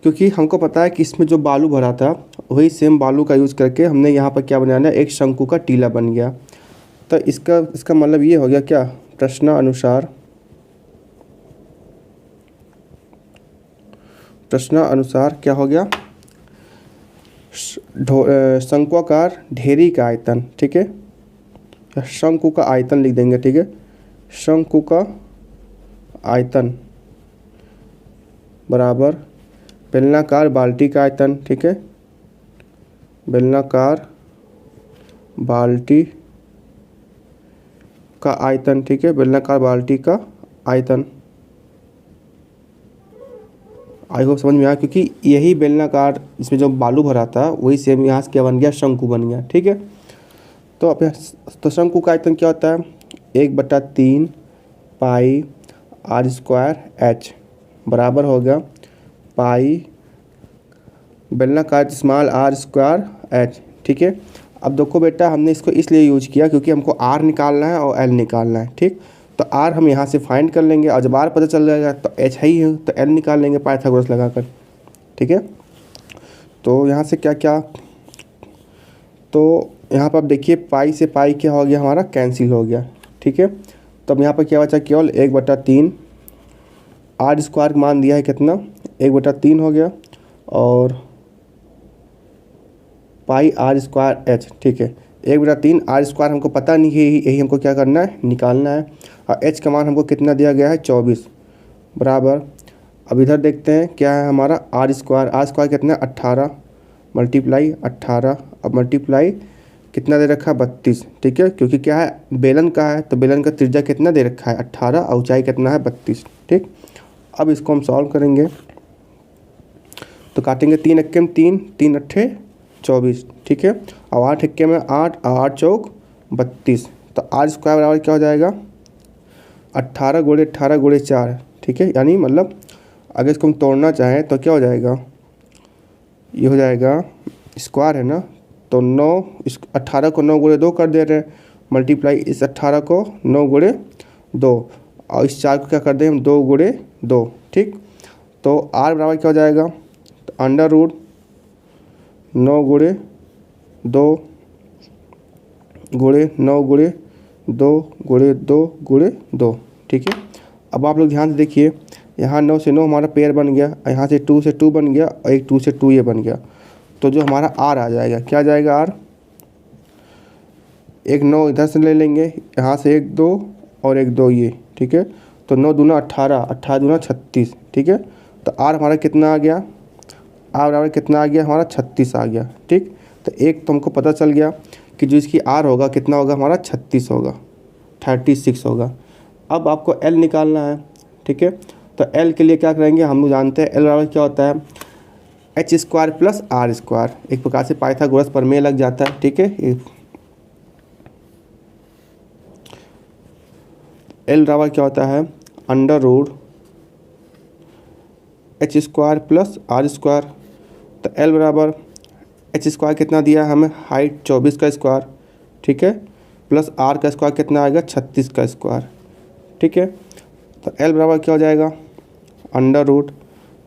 क्योंकि हमको पता है कि इसमें जो बालू भरा था वही सेम बालू का यूज़ करके हमने यहाँ पर क्या बनाया, एक शंकु का टीला बन गया। तो इसका मतलब ये हो गया क्या, प्रश्नानुसार क्या हो गया, शंक्वाकार ढेरी का आयतन, ठीक है, शंकु का आयतन लिख देंगे, ठीक है, शंकु का आयतन बराबर बेलनाकार बाल्टी का आयतन, ठीक है, बेलनाकार बाल्टी का आयतन, ठीक है, बेलनाकार बाल्टी का आयतन। आई होप समझ में आया, क्योंकि यही बेलनाकार इसमें जो बालू भरा था वही सेम यहाँ से क्या बन गया, शंकु बन गया, ठीक है। तो अब तो शंकु का आयतन क्या होता है, 1/3 पाई r² h बराबर हो गया पाई बेलनाकार स्मॉल आर स्क्वायर एच, ठीक है। अब देखो बेटा, हमने इसको इसलिए यूज किया क्योंकि हमको आर निकालना है और एल निकालना है, ठीक। तो आर हम यहाँ से फाइंड कर लेंगे और जब आर पता चल जाएगा तो एच है ही है, तो एल निकाल लेंगे पाइथागोरस लगाकर, ठीक है। तो यहाँ से क्या क्या, तो यहाँ पर आप देखिए पाई से पाई क्या हो गया हमारा, कैंसिल हो गया, ठीक है। तो अब यहाँ पर क्या बचा, केवल 1/3 आर स्क्वायर मान दिया है कितना, 1/3 हो गया, और पाई आर स्क्वायर एच, ठीक है। 1/3 आर स्क्वायर हमको पता नहीं है, यही हमको क्या करना है, निकालना है। और एच का मान हमको कितना दिया गया है, 24 बराबर। अब इधर देखते हैं क्या है हमारा, आर स्क्वायर कितना है, 18 मल्टीप्लाई 18, अब मल्टीप्लाई कितना दे रखा है, 32, ठीक है। क्योंकि क्या है, बेलन का है, तो बेलन का त्रिज्या कितना दे रखा है, 18, और ऊंचाई कितना है, 32, ठीक। अब इसको हम सॉल्व करेंगे तो काटेंगे 3 एक्के में 3, 3 अट्ठे 24, ठीक है। और 8 एक्के में 8, 8 चौक 32, तो आर स्क्वायर बराबर क्या हो जाएगा, 18 गुणे 18 गुणे 4, ठीक है। यानी मतलब अगर इसको हम तोड़ना चाहें तो क्या हो जाएगा, ये हो जाएगा, स्क्वायर है ना, तो 9, इस 18 को 9 गुणे 2 कर दे रहे हैं, मल्टीप्लाई इस 18 को 9 गुणे 2, और इस 4 को क्या कर दें हम, 2 गुणे 2, ठीक। तो आर बराबर क्या हो जाएगा, तो अंडर रूट 9 गुणे 2 गुणे 9 गुणे 2 गुणे 2 गुणे 2, ठीक है। अब आप लोग ध्यान से देखिए, यहाँ 9 से 9 हमारा पेयर बन गया, यहाँ से 2 से 2 बन गया, और एक 2 से 2 ये बन गया। तो जो हमारा आर आ जाएगा, क्या आ जाएगा आर, एक 9 इधर से ले लेंगे, यहाँ से एक 2 और एक 2 ये, ठीक है। तो 9 दूना 18, 18 दूना 36, ठीक है। तो आर हमारा कितना आ गया, आर बराबर कितना आ गया हमारा, 36 आ गया, ठीक। तो एक तो हमको पता चल गया कि जो इसकी आर होगा कितना होगा हमारा, 36 होगा, 36 होगा। अब आपको एल निकालना है, ठीक है। तो एल के लिए क्या करेंगे, हम लोग जानते हैं एल बराबर क्या होता है, H square plus R square, एक प्रकार से पाइथागोरस प्रमेय लग जाता है, ठीक है। एल बराबर क्या होता है, under root H square plus R square. तो एल बराबर एच स्क्वायर कितना दिया है हमें, हाइट 24 का स्क्वायर, ठीक है, प्लस आर का स्क्वायर कितना आएगा, 36 का स्क्वायर, ठीक है। तो एल बराबर क्या हो जाएगा, अंडर रूट,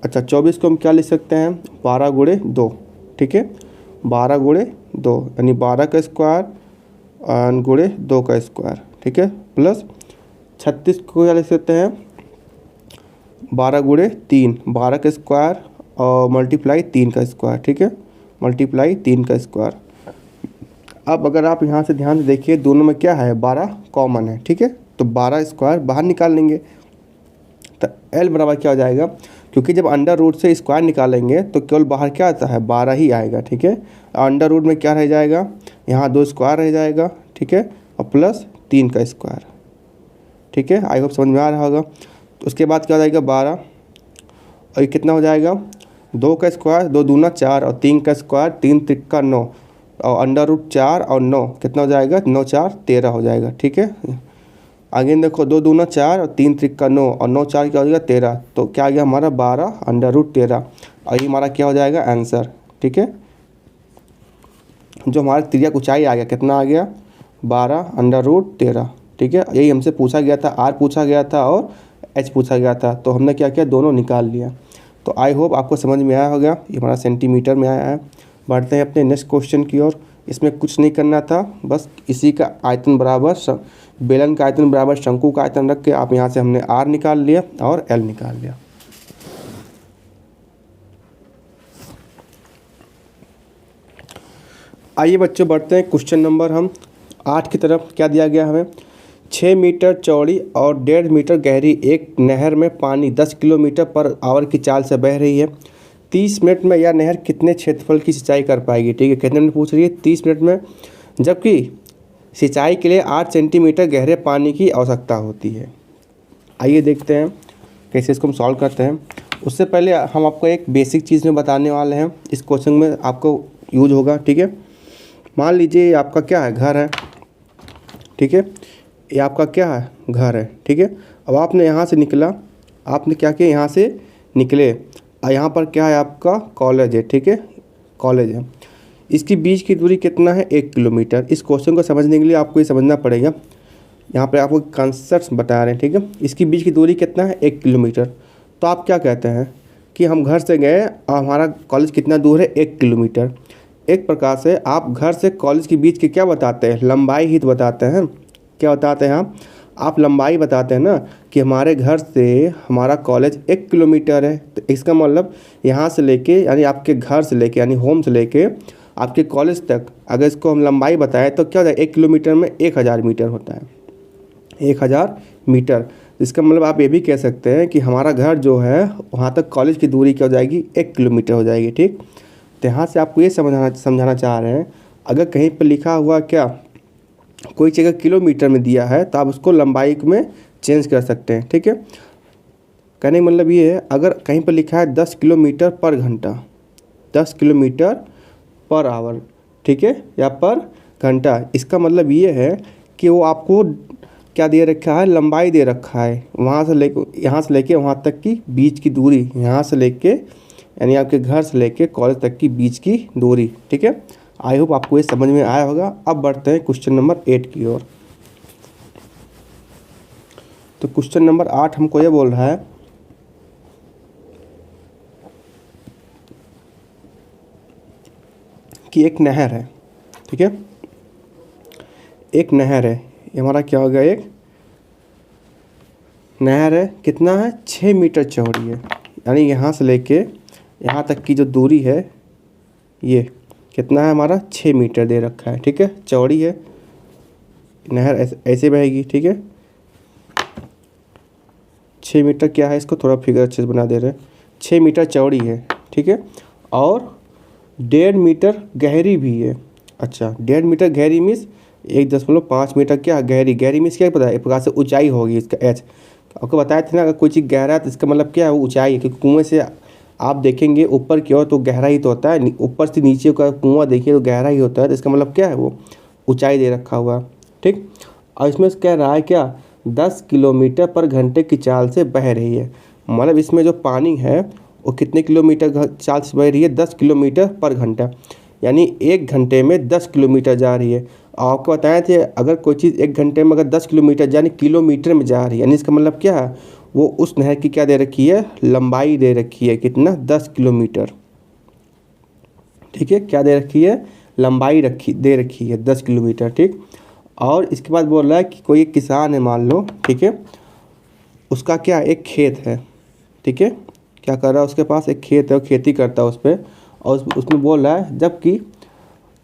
अच्छा 24 को हम क्या लिख सकते हैं, 12 गुणे 2, ठीक है, 12 गुणे 2 यानी 12 का स्क्वायर गुणे 2 का स्क्वायर, ठीक है, प्लस 36 को क्या लिख सकते हैं, 12 गुणे 3, 12 का स्क्वायर और मल्टीप्लाई 3 का स्क्वायर, ठीक है, मल्टीप्लाई 3 का स्क्वायर। अब अगर आप यहाँ से ध्यान से देखिए, दोनों में क्या है, 12 कॉमन है, ठीक है। तो 12 स्क्वायर बाहर निकाल लेंगे, तो एल बराबर क्या हो जाएगा, क्योंकि जब अंडर रूट से स्क्वायर निकालेंगे तो केवल बाहर क्या आता है, 12 ही आएगा, ठीक है। अंडर रूट में क्या रह जाएगा, यहाँ 2 स्क्वायर रह जाएगा, ठीक है, और प्लस 3 का स्क्वायर, ठीक है। आई होप समझ में आ रहा होगा। तो उसके बाद क्या हो जाएगा, 12 और ये कितना हो जाएगा, 2 का स्क्वायर, 2 दूना 4 और 3 का स्क्वायर, 3 त्रिक्का 9, और अंडर रूट 4 और 9 कितना हो जाएगा, 9 4 13 हो जाएगा, ठीक है। आगे देखो, 2 दूना 4 और 3 त्रिक्का 9 और 9 4 क्या हो जाएगा, 13। तो क्या आ गया हमारा, 12 अंडर रूट 13, और ये हमारा क्या हो जाएगा, आंसर, ठीक है। जो हमारा त्रिज्या ऊंचाई आ गया, कितना आ गया, 12 अंडर रूट 13, ठीक है। यही हमसे पूछा गया था, आर पूछा गया था और एच पूछा गया था, तो हमने क्या किया, दोनों निकाल लिया। तो आई होप आपको समझ में आया होगा, ये हमारा सेंटीमीटर में आया है। बढ़ते हैं अपने नेक्स्ट क्वेश्चन की ओर। इसमें कुछ नहीं करना था, बस इसी का आयतन बराबर, बेलन का आयतन बराबर शंकु का आयतन रख के आप यहाँ से हमने आर निकाल लिया और एल निकाल लिया। आइए बच्चों, बढ़ते हैं क्वेश्चन नंबर हम 8 की तरफ। क्या दिया गया हमें, 6 मीटर चौड़ी और 1.5 मीटर गहरी एक नहर में पानी 10 किलोमीटर पर आवर की चाल से बह रही है। 30 मिनट में यह नहर कितने क्षेत्रफल की सिंचाई कर पाएगी, ठीक है। कितने मिनट पूछ रही है, 30 मिनट में, जबकि सिंचाई के लिए 8 सेंटीमीटर गहरे पानी की आवश्यकता होती है। आइए देखते हैं कैसे इसको हम सॉल्व करते हैं। उससे पहले हम आपको एक बेसिक चीज़ में बताने वाले हैं, इस क्वेश्चन में आपको यूज होगा, ठीक है। मान लीजिए आपका क्या है, घर है, ठीक है, ये आपका क्या है, घर है, ठीक है। अब आपने यहाँ से निकला, आपने क्या किया, यहाँ से निकले, और यहाँ पर क्या है आपका कॉलेज है, ठीक है, कॉलेज है। इसकी बीच की दूरी कितना है, 1 किलोमीटर। इस क्वेश्चन को समझने के लिए आपको ये समझना पड़ेगा, यहाँ पे आपको कंसेप्ट बता रहे हैं, ठीक है। इसकी बीच की दूरी कितना है, 1 किलोमीटर। तो आप क्या कहते हैं कि हम घर से गए और हमारा कॉलेज कितना दूर है, 1 किलोमीटर। एक प्रकार से आप घर से कॉलेज के बीच की क्या बताते हैं, लंबाई ही तो बताते हैं। क्या बताते हैं आप लंबाई बताते हैं ना, कि हमारे घर से हमारा कॉलेज 1 किलोमीटर है। तो इसका मतलब यहाँ से लेके यानी आपके घर से लेके यानी होम से लेके आपके कॉलेज तक अगर इसको हम लंबाई बताएं तो क्या होता है, 1 किलोमीटर में 1000 मीटर होता है, 1000 मीटर। इसका मतलब आप ये भी कह सकते हैं कि हमारा घर जो है वहाँ तक कॉलेज की दूरी क्या हो जाएगी, 1 किलोमीटर हो जाएगी, ठीक। तो यहाँ से आपको ये समझाना चाह रहे हैं, अगर कहीं पर लिखा हुआ क्या कोई जगह किलोमीटर में दिया है तो आप उसको लंबाई में चेंज कर सकते हैं, ठीक है। कहने का मतलब ये है, अगर कहीं पर लिखा है 10 किलोमीटर पर घंटा, 10 किलोमीटर पर आवर, ठीक है, या पर घंटा, इसका मतलब ये है कि वो आपको क्या दे रखा है, लंबाई दे रखा है। वहाँ से लेके वहाँ तक की बीच की दूरी, यहाँ से लेके यानी आपके घर से लेके कॉलेज तक की बीच की दूरी, ठीक है। आई होप आपको ये समझ में आया होगा। अब बढ़ते हैं क्वेश्चन नंबर 8 की ओर। तो क्वेश्चन नंबर 8 हमको ये बोल रहा है कि एक नहर है, ठीक है, एक नहर है। ये हमारा क्या हो गया, एक नहर है, कितना है, 6 मीटर चौड़ी है। यानी यहाँ से लेके यहाँ तक की जो दूरी है ये कितना है हमारा, 6 मीटर दे रखा है, ठीक है, चौड़ी है। नहर ऐसे बहेगी, ठीक है। 6 मीटर क्या है, इसको थोड़ा फिगर अच्छे से बना दे रहे हैं, 6 मीटर चौड़ी है, ठीक है, और 1.5 मीटर गहरी भी है। अच्छा, 1.5 मीटर गहरी मीन्स 1.5 मीटर क्या गहरी, गहरी मीन्स क्या पता है, एक प्रकार से ऊंचाई होगी इसका एच। आपको बताया था ना, अगर कोई चीज़ गहरा है तो इसका मतलब क्या है, वो ऊंचाई है। क्योंकि कुएँ से आप देखेंगे ऊपर की ओर तो गहरा ही तो होता है, ऊपर से नीचे का कुआँ देखिए तो गहरा ही होता है। तो इसका मतलब क्या है, वो ऊंचाई दे रखा हुआ, ठीक। और इसमें कह रहा है क्या, 10 किलोमीटर पर घंटे की चाल से बह रही है। मतलब इसमें जो पानी है वो कितने किलोमीटर चाल से बह रही है, 10 किलोमीटर पर घंटा, यानी 1 घंटे में 10 किलोमीटर जा रही है। और आपको बताए थे अगर कोई चीज़ 1 घंटे में अगर 10 किलोमीटर यानी किलोमीटर में जा रही है, यानी इसका मतलब क्या है, वो उस नहर की क्या दे रखी है, लंबाई दे रखी है, कितना, 10 किलोमीटर, ठीक है। क्या दे रखी है, लंबाई दे रखी है 10 किलोमीटर, ठीक। और इसके बाद बोल रहा है कि कोई एक किसान है मान लो, ठीक है, उसका क्या एक खेत है, ठीक है, क्या कर रहा है, उसके पास एक खेत है, वो खेती करता है उस पर। और उसमें बोल रहा है जबकि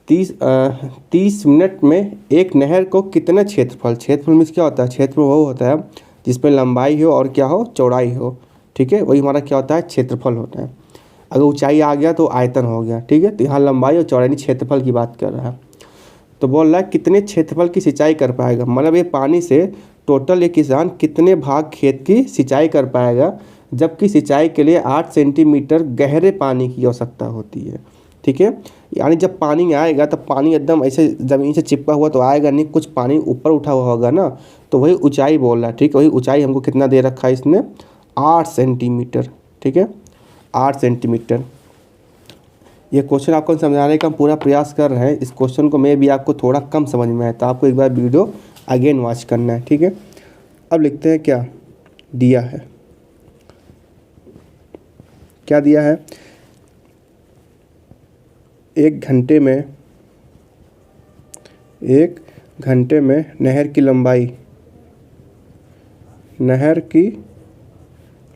30 मिनट में एक नहर को कितने क्षेत्रफल मीन्स क्या होता है, क्षेत्रफल वो होता है जिसमें लंबाई हो और क्या हो, चौड़ाई हो, ठीक है, वही हमारा क्या होता है, क्षेत्रफल होता है। अगर ऊंचाई आ गया तो आयतन हो गया, ठीक है। तो यहाँ लंबाई और चौड़ाई क्षेत्रफल की बात कर रहा है। तो बोल रहा है कितने क्षेत्रफल की सिंचाई कर पाएगा, मतलब ये पानी से टोटल ये किसान कितने भाग खेत की सिंचाई कर पाएगा, जबकि सिंचाई के लिए 8 सेंटीमीटर गहरे पानी की आवश्यकता होती है, ठीक है। यानी जब पानी आएगा तब पानी एकदम ऐसे ज़मीन से चिपका हुआ तो आएगा नहीं, कुछ पानी ऊपर उठा हुआ होगा ना, तो वही ऊंचाई बोल रहा है, ठीक है। वही ऊंचाई हमको कितना दे रखा है इसने, 8 सेंटीमीटर, ठीक है, 8 सेंटीमीटर। ये क्वेश्चन आपको समझाने का हम पूरा प्रयास कर रहे हैं। इस क्वेश्चन को मैं भी आपको थोड़ा कम समझ में आया तो आपको एक बार वीडियो अगेन वॉच करना है, ठीक है। अब लिखते हैं क्या दिया है, क्या दिया है, 1 घंटे में नहर की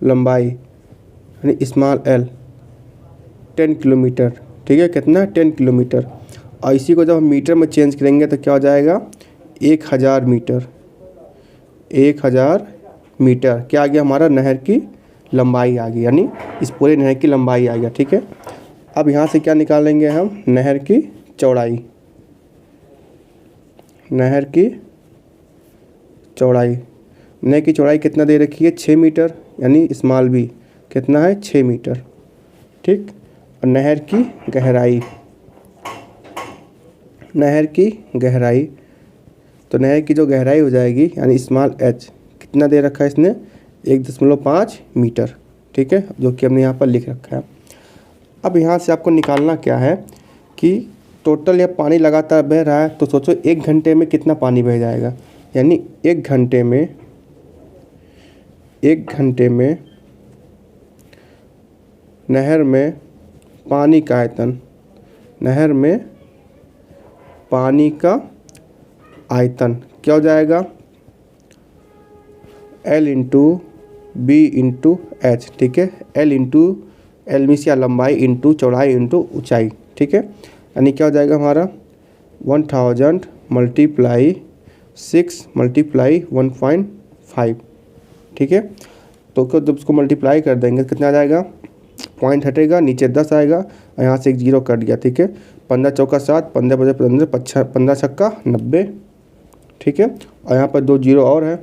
लंबाई यानी स्मॉल एल 10 किलोमीटर, ठीक है, कितना, 10 किलोमीटर। और इसी को जब हम मीटर में चेंज करेंगे तो क्या हो जाएगा, 1000 मीटर, 1000 मीटर क्या आ गया, हमारा नहर की लंबाई आ गई, यानी इस पूरे नहर की लंबाई आ गया, ठीक है। अब यहाँ से क्या निकालेंगे हम, नहर की चौड़ाई, नहर की चौड़ाई कितना दे रखी है, 6 मीटर, यानी स्मॉल बी कितना है, 6 मीटर, ठीक। और नहर की गहराई, तो नहर की जो गहराई हो जाएगी यानी स्मॉल एच कितना दे रखा है इसने, 1.5 मीटर, ठीक है, जो कि हमने यहाँ पर लिख रखा है। अब यहाँ से आपको निकालना क्या है कि टोटल यह पानी लगातार बह रहा है, तो सोचो 1 घंटे में कितना पानी बह जाएगा। यानी 1 घंटे में नहर में पानी का आयतन, नहर में पानी का आयतन क्या हो जाएगा, L into B into H. ठीक है, L इंटू एल मीन्स या लंबाई इंटू चौड़ाई इंटू ऊंचाई। ठीक है, यानी क्या हो जाएगा हमारा 1000 मल्टीप्लाई 6 मल्टीप्लाई 1.5। ठीक है, तो जब उसको मल्टीप्लाई कर देंगे कितना आ जाएगा, पॉइंट हटेगा, नीचे 10 आएगा और यहाँ से एक जीरो कट गया। ठीक है, 15 चौका 7, 15 बजे 15, 15 छक्का 90। ठीक है, और यहाँ पर 2 जीरो और है,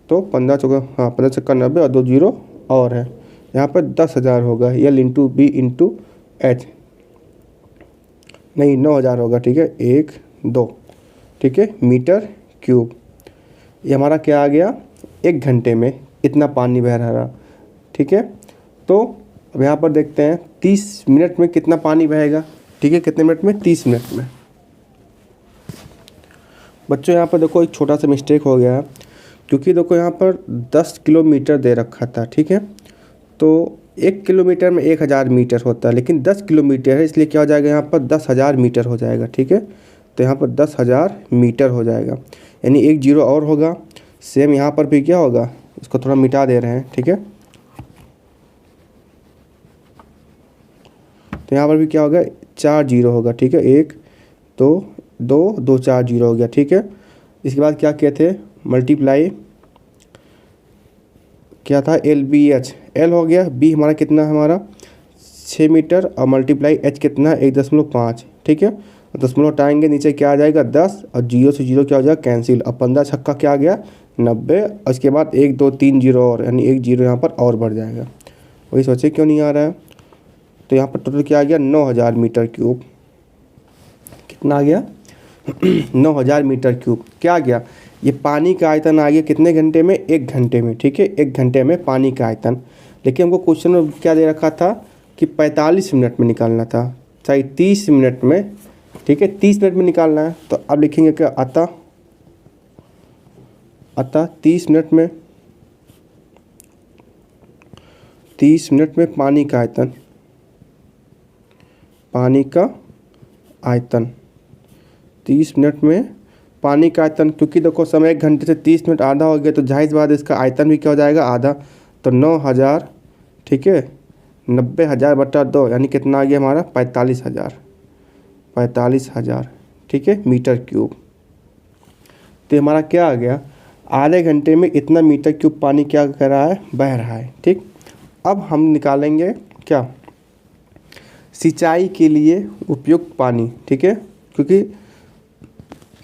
तो 15 चौका 15 छक्का 90 और 2 जीरो और है। यहाँ पर 10,000 होगा, L into B into H, नहीं 9,000 होगा। ठीक है, 1 2। ठीक है, मीटर क्यूब। ये हमारा क्या आ गया, 1 घंटे में इतना पानी बह रहा। ठीक है, तो अब यहाँ पर देखते हैं 30 मिनट में कितना पानी बहेगा। ठीक है, कितने मिनट में, 30 मिनट में। बच्चों यहाँ पर देखो एक छोटा सा मिस्टेक हो गया है, क्योंकि देखो यहाँ पर 10 किलोमीटर दे रखा था। ठीक है, तो 1 किलोमीटर में 1000 मीटर होता है, लेकिन 10 किलोमीटर है, इसलिए क्या हो जाएगा यहाँ पर 10,000 मीटर हो जाएगा। ठीक है, तो यहाँ पर 10,000 मीटर हो जाएगा, यानी एक जीरो और होगा। सेम यहाँ पर भी क्या होगा, इसको थोड़ा मिटा दे रहे हैं। ठीक है, तो यहाँ पर भी क्या होगा, 4 जीरो होगा। ठीक है, 1 2 2 2 4 जीरो हो गया। ठीक है, इसके बाद क्या किए थे, मल्टीप्लाई क्या था, एल बी एच, एल हो गया, बी हमारा कितना है, हमारा 6 मीटर, और मल्टीप्लाई एच कितना है 1.5। ठीक है, दशमलव हटाएंगे नीचे क्या आ जाएगा 10, और जीरो से जीरो क्या हो जाएगा कैंसिल। अब 15 छक्का क्या आ गया 90, और इसके बाद 1 2 3 जीरो और, यानी 1 जीरो यहाँ पर और बढ़ जाएगा। वही सोचे क्यों नहीं आ रहा है, तो यहाँ पर टोटल क्या आ गया 9,000 मीटर क्यूब। कितना आ गया 9,000 मीटर क्यूब। क्या आ गया, ये पानी का आयतन आ गया कितने घंटे में, 1 घंटे में। ठीक है, 1 घंटे में पानी का आयतन। लेकिन हमको क्वेश्चन में क्या दे रखा था कि 45 मिनट में निकालना था, चाहे 30 मिनट में। ठीक है, 30 मिनट में निकालना है, तो अब लिखेंगे क्या, अतः 30 मिनट में, 30 मिनट में पानी का आयतन, पानी का आयतन 30 मिनट में पानी का आयतन। क्योंकि देखो समय 1 घंटे से 30 मिनट आधा हो गया, तो जाहिर बात इसका आयतन भी क्या हो जाएगा, आधा। तो 9,000, ठीक है, 90,000 बटा 2, यानी कितना आ गया हमारा 45,000। ठीक है, मीटर क्यूब। तो हमारा क्या आ गया, आधे घंटे में इतना मीटर क्यूब पानी क्या कर रहा है, बह रहा है। ठीक, अब हम निकालेंगे क्या, सिंचाई के लिए उपयुक्त पानी। ठीक है, क्योंकि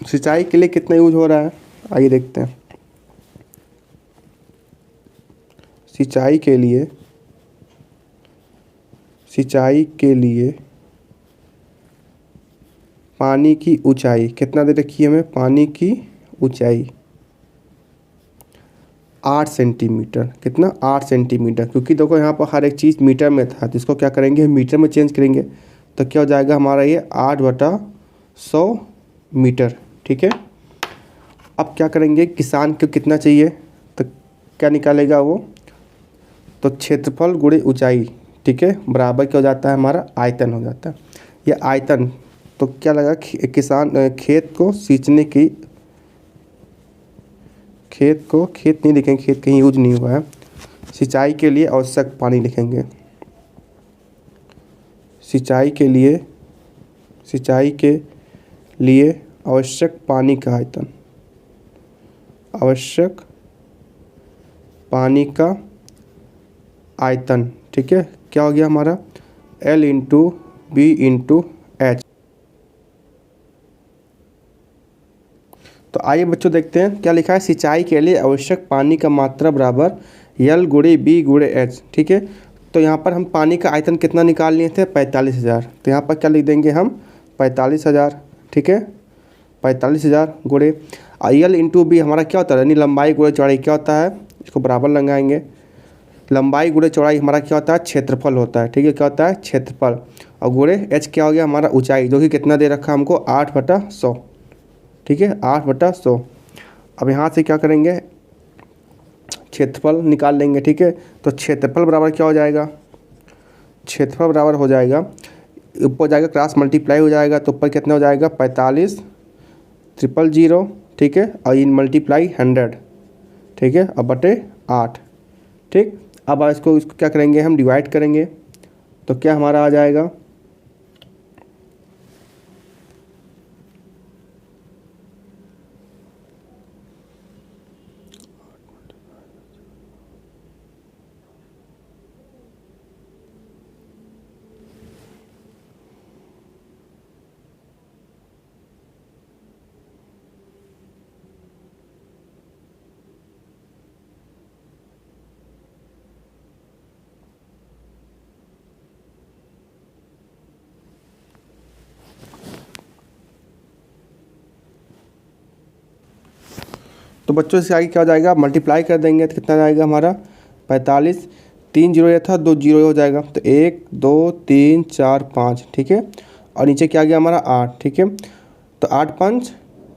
सिंचाई के लिए कितना यूज हो रहा है, आइए देखते हैं। सिंचाई के लिए पानी की ऊंचाई कितना दे रखी है हमें, पानी की ऊंचाई 8 सेंटीमीटर। कितना, 8 सेंटीमीटर। क्योंकि देखो यहाँ पर हर एक चीज़ मीटर में था, तो इसको क्या करेंगे, मीटर में चेंज करेंगे, तो क्या हो जाएगा हमारा ये 8/100 मीटर। ठीक है, अब क्या करेंगे, किसान को कितना चाहिए, तो क्या निकालेगा वो, तो क्षेत्रफल गुणे ऊंचाई। ठीक है, बराबर क्या हो जाता है, हमारा आयतन हो जाता है। ये आयतन, तो क्या लगा, किसान खेत को सींचने की, खेत नहीं लिखेंगे, खेत कहीं यूज नहीं हुआ है, सिंचाई के लिए आवश्यक पानी लिखेंगे। सिंचाई के लिए आवश्यक पानी का आयतन, आवश्यक पानी का आयतन। ठीक है, क्या हो गया हमारा, L into B into H. तो आइए बच्चों देखते हैं क्या लिखा है, सिंचाई के लिए आवश्यक पानी का मात्रा बराबर L गुणे बी गुणे एच। ठीक है, तो यहाँ पर हम पानी का आयतन कितना निकाल लिए थे, 45,000। तो यहाँ पर क्या लिख देंगे हम, 45,000। ठीक है, 45,000 गुणे L इंटू बी हमारा क्या होता है, यानी लंबाई गुणे चौड़ाई क्या होता है, इसको बराबर लगाएंगे। लंबाई गुणे चौड़ाई हमारा क्या होता है, क्षेत्रफल होता है, ठीक है, क्या होता है, क्षेत्रफल। और गुणे h क्या हो गया हमारा, ऊंचाई, जो कि कितना दे रखा है हमको, 8/100, ठीक है, 8/100। अब यहाँ से क्या करेंगे, क्षेत्रफल निकाल लेंगे, ठीक है। तो क्षेत्रफल बराबर क्या हो जाएगा, क्षेत्रफल बराबर हो जाएगा, ऊपर जाएगा क्रॉस मल्टीप्लाई हो जाएगा, तो ऊपर कितना हो जाएगा, 45,000, ठीक है, और इन मल्टीप्लाई 100, ठीक है, अब बटे 8, ठीक। अब इसको क्या करेंगे, हम डिवाइड करेंगे, तो क्या हमारा आ जाएगा, तो बच्चों से आगे क्या हो जाएगा, मल्टीप्लाई कर देंगे तो कितना जाएगा हमारा, 45, 3 जीरो ये था, 2 जीरो हो जाएगा, तो 1 2 3 4 5, ठीक है। और नीचे क्या गया हमारा 8, ठीक है। तो 8×5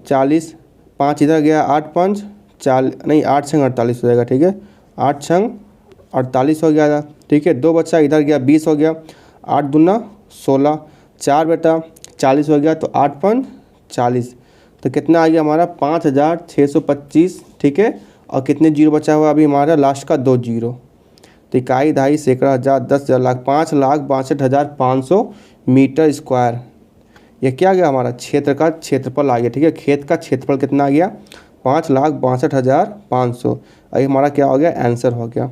40, 5 इधर गया, 8×5 4 नहीं 8×6 48 हो जाएगा, ठीक है, 8×6 48 हो गया था, ठीक है। 2 बच्चा इधर गया, 20 हो गया, 8×2 16, 4 बेटा 40 हो गया, तो 8×5 40, तो कितना आ गया हमारा, 5,625, ठीक है। और कितने जीरो बचा हुआ अभी हमारा, लास्ट का 2 जीरो, तो इकाई, दहाई, सैकड़ा, हज़ार, 10,000, लाख, 5,62,500 मीटर स्क्वायर। ये क्या आ गया हमारा, क्षेत्र का क्षेत्रफल आ गया, ठीक है। खेत का क्षेत्रफल कितना आ गया, 5,62,500, और ये हमारा क्या हो गया, आंसर हो गया,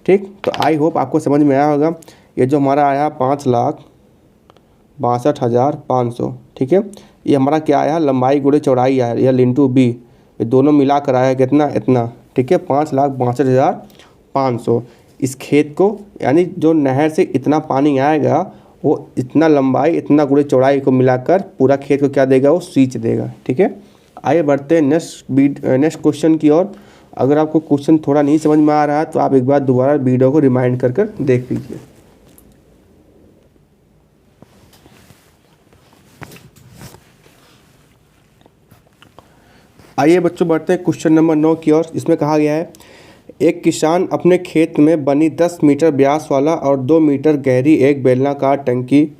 ठीक। तो आई होप आपको समझ में आया होगा। ये जो हमारा आया 5,62,500, ठीक है, ये हमारा क्या आया, लंबाई गुणे चौड़ाई आया, या लिंटू बी, ये दोनों मिला कर आया कितना, इतना, ठीक है, 5,62,500। इस खेत को, यानी जो नहर से इतना पानी आएगा, वो इतना लंबाई इतना गुणे चौड़ाई को मिलाकर पूरा खेत को क्या देगा, वो सींच देगा, ठीक है। आइए बढ़ते हैं नेक्स्ट क्वेश्चन की ओर। अगर आपको क्वेश्चन थोड़ा नहीं समझ में आ रहा है तो आप एक बार दोबारा वीडियो को रिमाइंड कर देख लीजिए। आइए बच्चों बढ़ते हैं क्वेश्चन नंबर 9 की ओर। इसमें कहा गया है, एक किसान अपने खेत में बनी 10 मीटर व्यास वाला और 2 मीटर गहरी एक बेलनाकार टंकी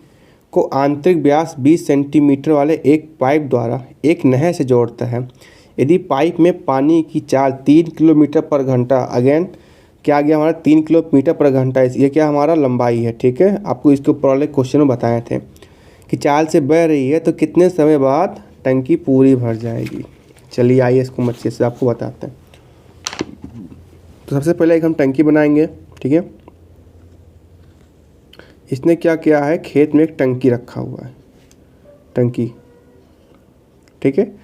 को आंतरिक व्यास 20 सेंटीमीटर वाले एक पाइप द्वारा एक नहर से जोड़ता है। यदि पाइप में पानी की चाल 3 किलोमीटर पर घंटा, अगेन क्या आ गया हमारा, 3 किलोमीटर पर घंटा, ये क्या हमारा लंबाई है, ठीक है। आपको इसके ऊपर वाले क्वेश्चन में बताए थे कि चाल से बह रही है तो कितने समय बाद टंकी पूरी भर जाएगी। चलिए आइए इसको अच्छे से आपको बताते हैं। तो सबसे पहले एक हम टंकी बनाएंगे, ठीक है। इसने क्या किया है, खेत में एक टंकी रखा हुआ है, टंकी, ठीक है।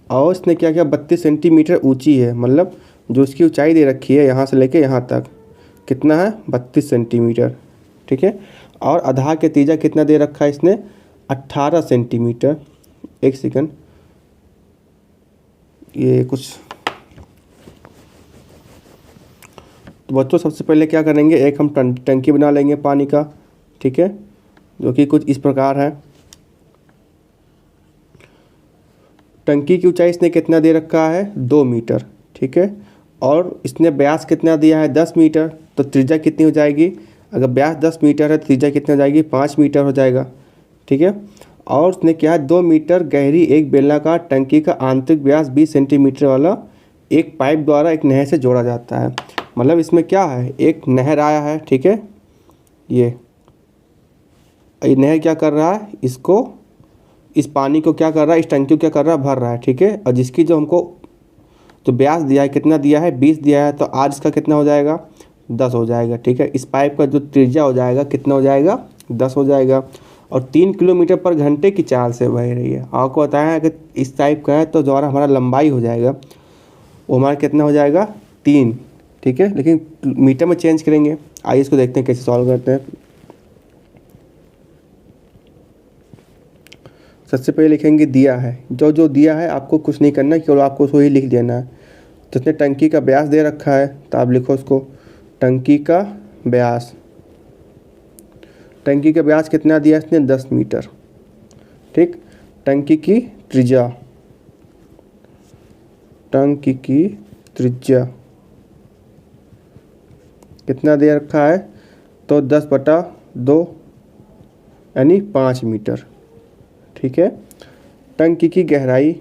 और इसने क्या किया, 32 सेंटीमीटर ऊंची है, मतलब जो इसकी ऊंचाई दे रखी है यहाँ से लेके यहाँ तक कितना है, 32 सेंटीमीटर, ठीक है। और आधार के तीजा कितना दे रखा है इसने, 18 सेंटीमीटर। एक सेकंड, ये कुछ, तो बच्चों सबसे पहले क्या करेंगे, एक हम टंकी बना लेंगे पानी का, ठीक है, जो कि कुछ इस प्रकार है। टंकी की ऊंचाई इसने कितना दे रखा है, 2 मीटर, ठीक है। और इसने व्यास कितना दिया है, 10 मीटर, तो त्रिज्या कितनी हो जाएगी, अगर व्यास 10 मीटर है तो त्रिज्या कितना हो जाएगी, 5 मीटर हो जाएगा, ठीक है। और उसने क्या है, 2 मीटर गहरी एक बेलनाकार टंकी का आंतरिक व्यास 20 सेंटीमीटर वाला एक पाइप द्वारा एक नहर से जोड़ा जाता है। मतलब इसमें क्या है, एक नहर आया है, ठीक है, ये नहर क्या कर रहा है, इसको, इस पानी को क्या कर रहा है, इस टंकी को क्या कर रहा है, भर रहा है, ठीक है। और जिसकी जो हमको जो व्यास दिया है, कितना दिया है, 20 दिया है, तो आज इसका कितना हो जाएगा, 10 हो जाएगा, ठीक है। इस पाइप का जो त्रिज्या हो जाएगा कितना हो जाएगा, 10 हो जाएगा। और 3 किलोमीटर पर घंटे की चाल से बह रही है। आपको बताया है कि इस टाइप का है तो जो हमारा लंबाई हो जाएगा वो हमारा कितना हो जाएगा, 3, ठीक है, लेकिन मीटर में चेंज करेंगे। आइए इसको देखते हैं कैसे सॉल्व करते हैं। सबसे पहले लिखेंगे दिया है, जो जो दिया है आपको कुछ नहीं करना, केवल आपको उसको ही लिख देना है। तो इसने टंकी का व्यास दे रखा है तो आप लिखो उसको टंकी का व्यास, टंकी का व्यास कितना दिया इसने 10 मीटर। ठीक, टंकी की त्रिज्या, टंकी की त्रिज्या कितना दे रखा है, तो 10/2 यानी 5 मीटर। ठीक है, टंकी की गहराई,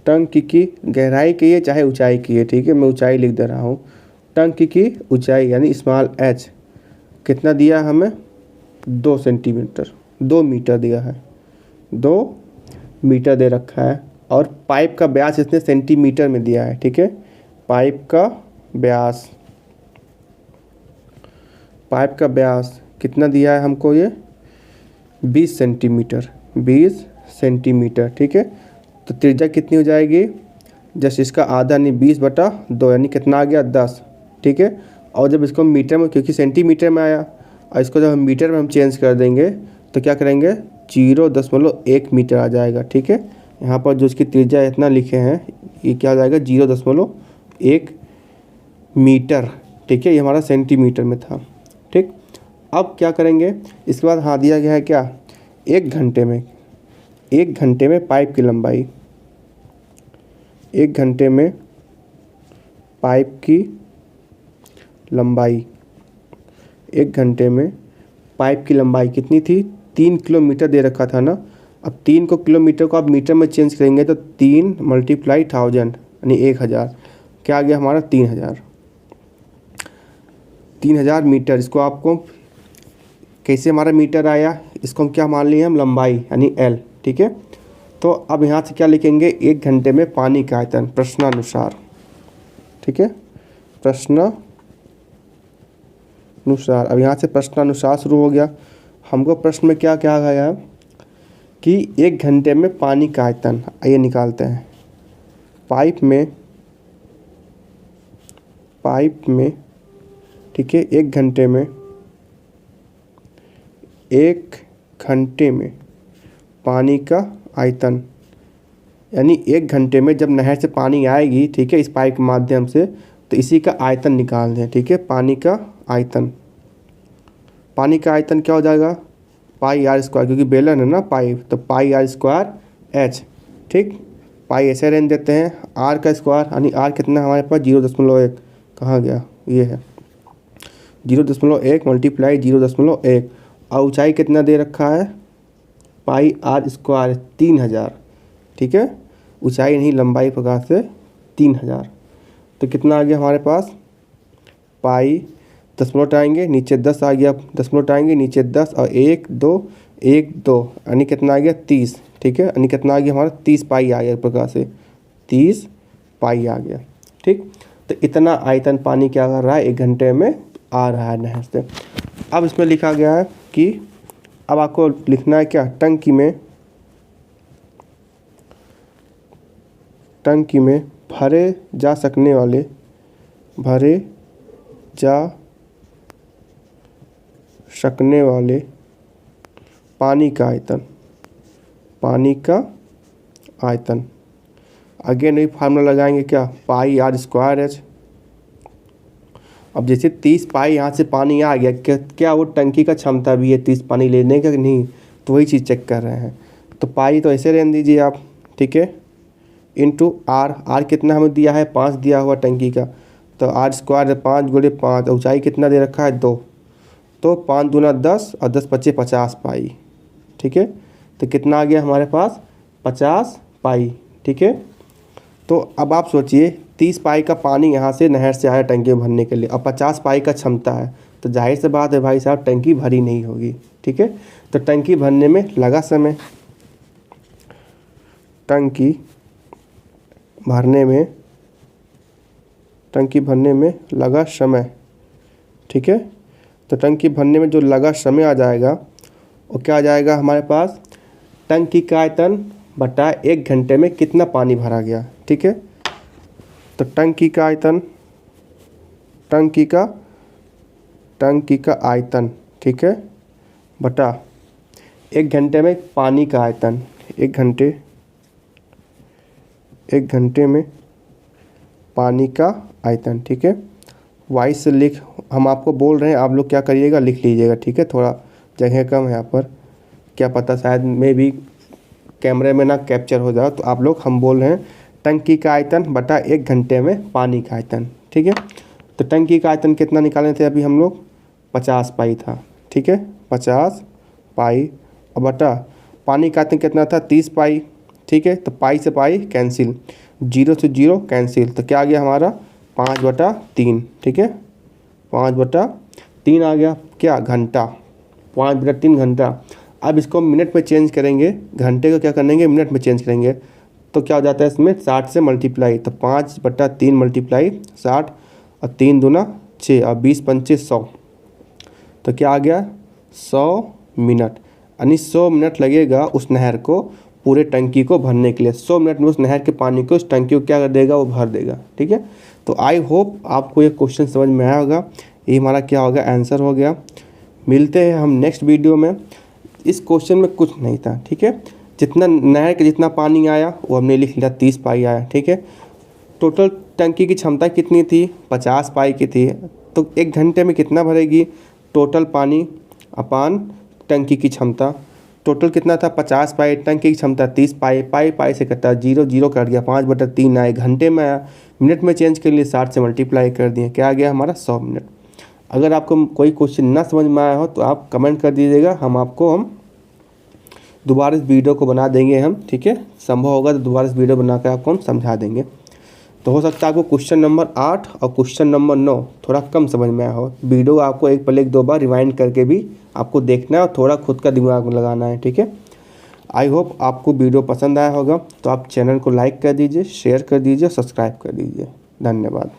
टंकी की गहराई की है चाहे ऊंचाई की है, ठीक है, मैं ऊंचाई लिख दे रहा हूँ। टंकी की ऊंचाई यानी स्मॉल एच कितना दिया हमें, 2 सेंटीमीटर, 2 मीटर दिया है, 2 मीटर दे रखा है। और पाइप का व्यास इसने सेंटीमीटर में दिया है। ठीक है, पाइप का व्यास, पाइप का व्यास कितना दिया है हमको, ये 20 सेंटीमीटर, 20 सेंटीमीटर। ठीक है, तो त्रिज्या कितनी हो जाएगी, जैसे इसका आधा यानी 20/2 यानी कितना आ गया 10। ठीक है, और जब इसको मीटर में, क्योंकि सेंटीमीटर में आया, और इसको जब हम मीटर में हम चेंज कर देंगे तो क्या करेंगे, 0.1 मीटर आ जाएगा। ठीक है, यहाँ पर जो इसकी त्रिज्या इतना लिखे हैं, ये क्या आ जाएगा 0.1 मीटर। ठीक है, ये हमारा सेंटीमीटर में था। ठीक, अब क्या करेंगे इसके बाद, हाँ दिया गया है क्या, 1 घंटे में, 1 घंटे में पाइप की लंबाई, 1 घंटे में पाइप की लंबाई, 1 घंटे में पाइप की लंबाई कितनी थी, 3 किलोमीटर दे रखा था ना। अब 3 को किलोमीटर को आप मीटर में चेंज करेंगे तो 3 × 1000 यानी 1000, क्या आ गया हमारा 3000, 3000 मीटर। इसको आपको कैसे हमारा मीटर आया, इसको हम क्या मान लिए हम, लंबाई यानी L। ठीक है, तो अब यहाँ से क्या लिखेंगे, 1 घंटे में पानी का आयतन प्रश्नानुसार। ठीक है, प्रश्नानुसार। अब यहाँ से प्रश्नानुसार शुरू हो गया। हमको प्रश्न में क्या क्या गया कि 1 घंटे में पानी का आयतन, आइए निकालते हैं। पाइप में ठीक है, 1 घंटे में, 1 घंटे में पानी का आयतन, यानी 1 घंटे में जब नहर से पानी आएगी, ठीक है, इस पाइप के माध्यम से, तो इसी का आयतन निकाल दें। ठीक है, पानी का आयतन, पानी का आयतन क्या हो जाएगा, πr², क्योंकि बेलन है ना पाइप, तो πr²h। ठीक, पाई ऐसे रेंज देते हैं, r का स्क्वायर यानी r कितना हमारे पास 0.1, कहाँ गया, ये है 0.1 × 0.1, और ऊंचाई कितना दे रखा है, πr², 3000। ठीक है, ऊंचाई नहीं लंबाई प्रकार से 3000, तो कितना आ गया हमारे पास, पाई 10 मिनट आएंगे नीचे 10 आ गया, 10 मिनट आएंगे नीचे 10, और 1 2 1 2 यानी कितना आ गया 30। ठीक है, यानी कितना आ गया हमारा 30 पाई आ गया, एक प्रकार से 30 पाई आ गया। ठीक, तो इतना आयतन पानी क्या कर रहा है, 1 घंटे में आ रहा है नहर से। अब इसमें लिखा गया है कि अब आपको लिखना है क्या, टंकी में भरे जा सकने वाले पानी का आयतन, आगे नहीं फार्मूला लगाएंगे क्या, πr²h। अब जैसे 30 पाई यहाँ से पानी आ गया, क्या वो टंकी का क्षमता भी है 30 पानी लेने का कि नहीं, तो वही चीज़ चेक कर रहे हैं। तो पाई तो ऐसे रहने दीजिए आप। ठीक है, इंटू r कितना हमें दिया है, 5 दिया हुआ टंकी का, तो r² 5 × 5, ऊंचाई कितना दे रखा है 2, तो 5 दूना 10 और 10 × 5 = 50 पाई। ठीक है, तो कितना आ गया हमारे पास 50 पाई। ठीक है, तो अब आप सोचिए 30 पाई का पानी यहाँ से नहर से आया टंकी में भरने के लिए, अब 50 पाई का क्षमता है, तो जाहिर सी बात है भाई साहब टंकी भरी नहीं होगी। ठीक है, तो टंकी भरने में लगा समय, टंकी भरने में लगा समय। ठीक है, तो टंकी भरने में जो लगा समय आ जाएगा वो क्या आ जाएगा हमारे पास, टंकी का आयतन बटा 1 घंटे में कितना पानी भरा गया। ठीक है, तो टंकी का आयतन, टंकी का आयतन, ठीक है, बटा 1 घंटे में पानी का आयतन, 1 घंटे में पानी का आयतन। ठीक है, वॉइस लिख हम आपको बोल रहे हैं, आप लोग क्या करिएगा, लिख लीजिएगा, ठीक है। थोड़ा जगह कम है यहाँ पर, क्या पता शायद में भी कैमरे में ना कैप्चर हो जाए। तो आप लोग, हम बोल रहे हैं टंकी का आयतन बटा 1 घंटे में पानी का आयतन, ठीक है। तो टंकी का आयतन कितना निकाले थे अभी हम लोग, 50 पाई था, ठीक है, 50 पाई, और बटा पानी का आयतन कितना था, 30 पाई, ठीक है। तो पाई से पाई कैंसिल, 0 से 0 कैंसिल, तो क्या आ गया हमारा 5/3, ठीक है, 5/3 आ गया क्या, घंटा, 5/3 घंटा। अब इसको मिनट में चेंज करेंगे, घंटे को क्या करेंगे, मिनट में चेंज करेंगे, तो क्या हो जाता है इसमें 60 से मल्टीप्लाई, तो 5/3 मल्टीप्लाई 60, और 3 दूना 6, और 20 पंचे 100, तो क्या आ गया 100 मिनट, यानी 100 मिनट लगेगा उस नहर को पूरे टंकी को भरने के लिए। 100 मिनट में उस नहर के पानी को उस टंकी को क्या कर देगा, वो भर देगा, ठीक है। तो आई होप आपको ये क्वेश्चन समझ में आया होगा। ये हमारा क्या हो गया, आंसर हो गया। मिलते हैं हम नेक्स्ट वीडियो में। इस क्वेश्चन में कुछ नहीं था, ठीक है। जितना नहर के जितना पानी आया वो हमने लिख लिया, 30 पाई आया, ठीक है। टोटल टंकी की क्षमता कितनी थी, 50 पाई की थी। तो 1 घंटे में कितना भरेगी, टोटल पानी अपान टंकी की क्षमता, टोटल कितना था 50 पाई, टंकी की क्षमता 30 पाई, पाई पाई से कटा, 0 0 कट गया, 5/3 आए, घंटे में आया, मिनट में चेंज के लिए 60 से मल्टीप्लाई कर दिए, क्या आ गया हमारा 100 मिनट। अगर आपको कोई क्वेश्चन ना समझ में आया हो तो आप कमेंट कर दीजिएगा, हम दोबारा इस वीडियो को बना देंगे हम, ठीक है। संभव होगा तो दोबारा इस वीडियो बनाकर आपको हम समझा देंगे। तो हो सकता है आपको क्वेश्चन नंबर 8 और क्वेश्चन नंबर 9 थोड़ा कम समझ में आया हो। वीडियो आपको एक पहले 2 बार रिवाइंड करके भी आपको देखना है और थोड़ा खुद का दिमाग लगाना है, ठीक है। आई होप आपको वीडियो पसंद आया होगा। तो आप चैनल को लाइक कर दीजिए, शेयर कर दीजिए, सब्सक्राइब कर दीजिए। धन्यवाद।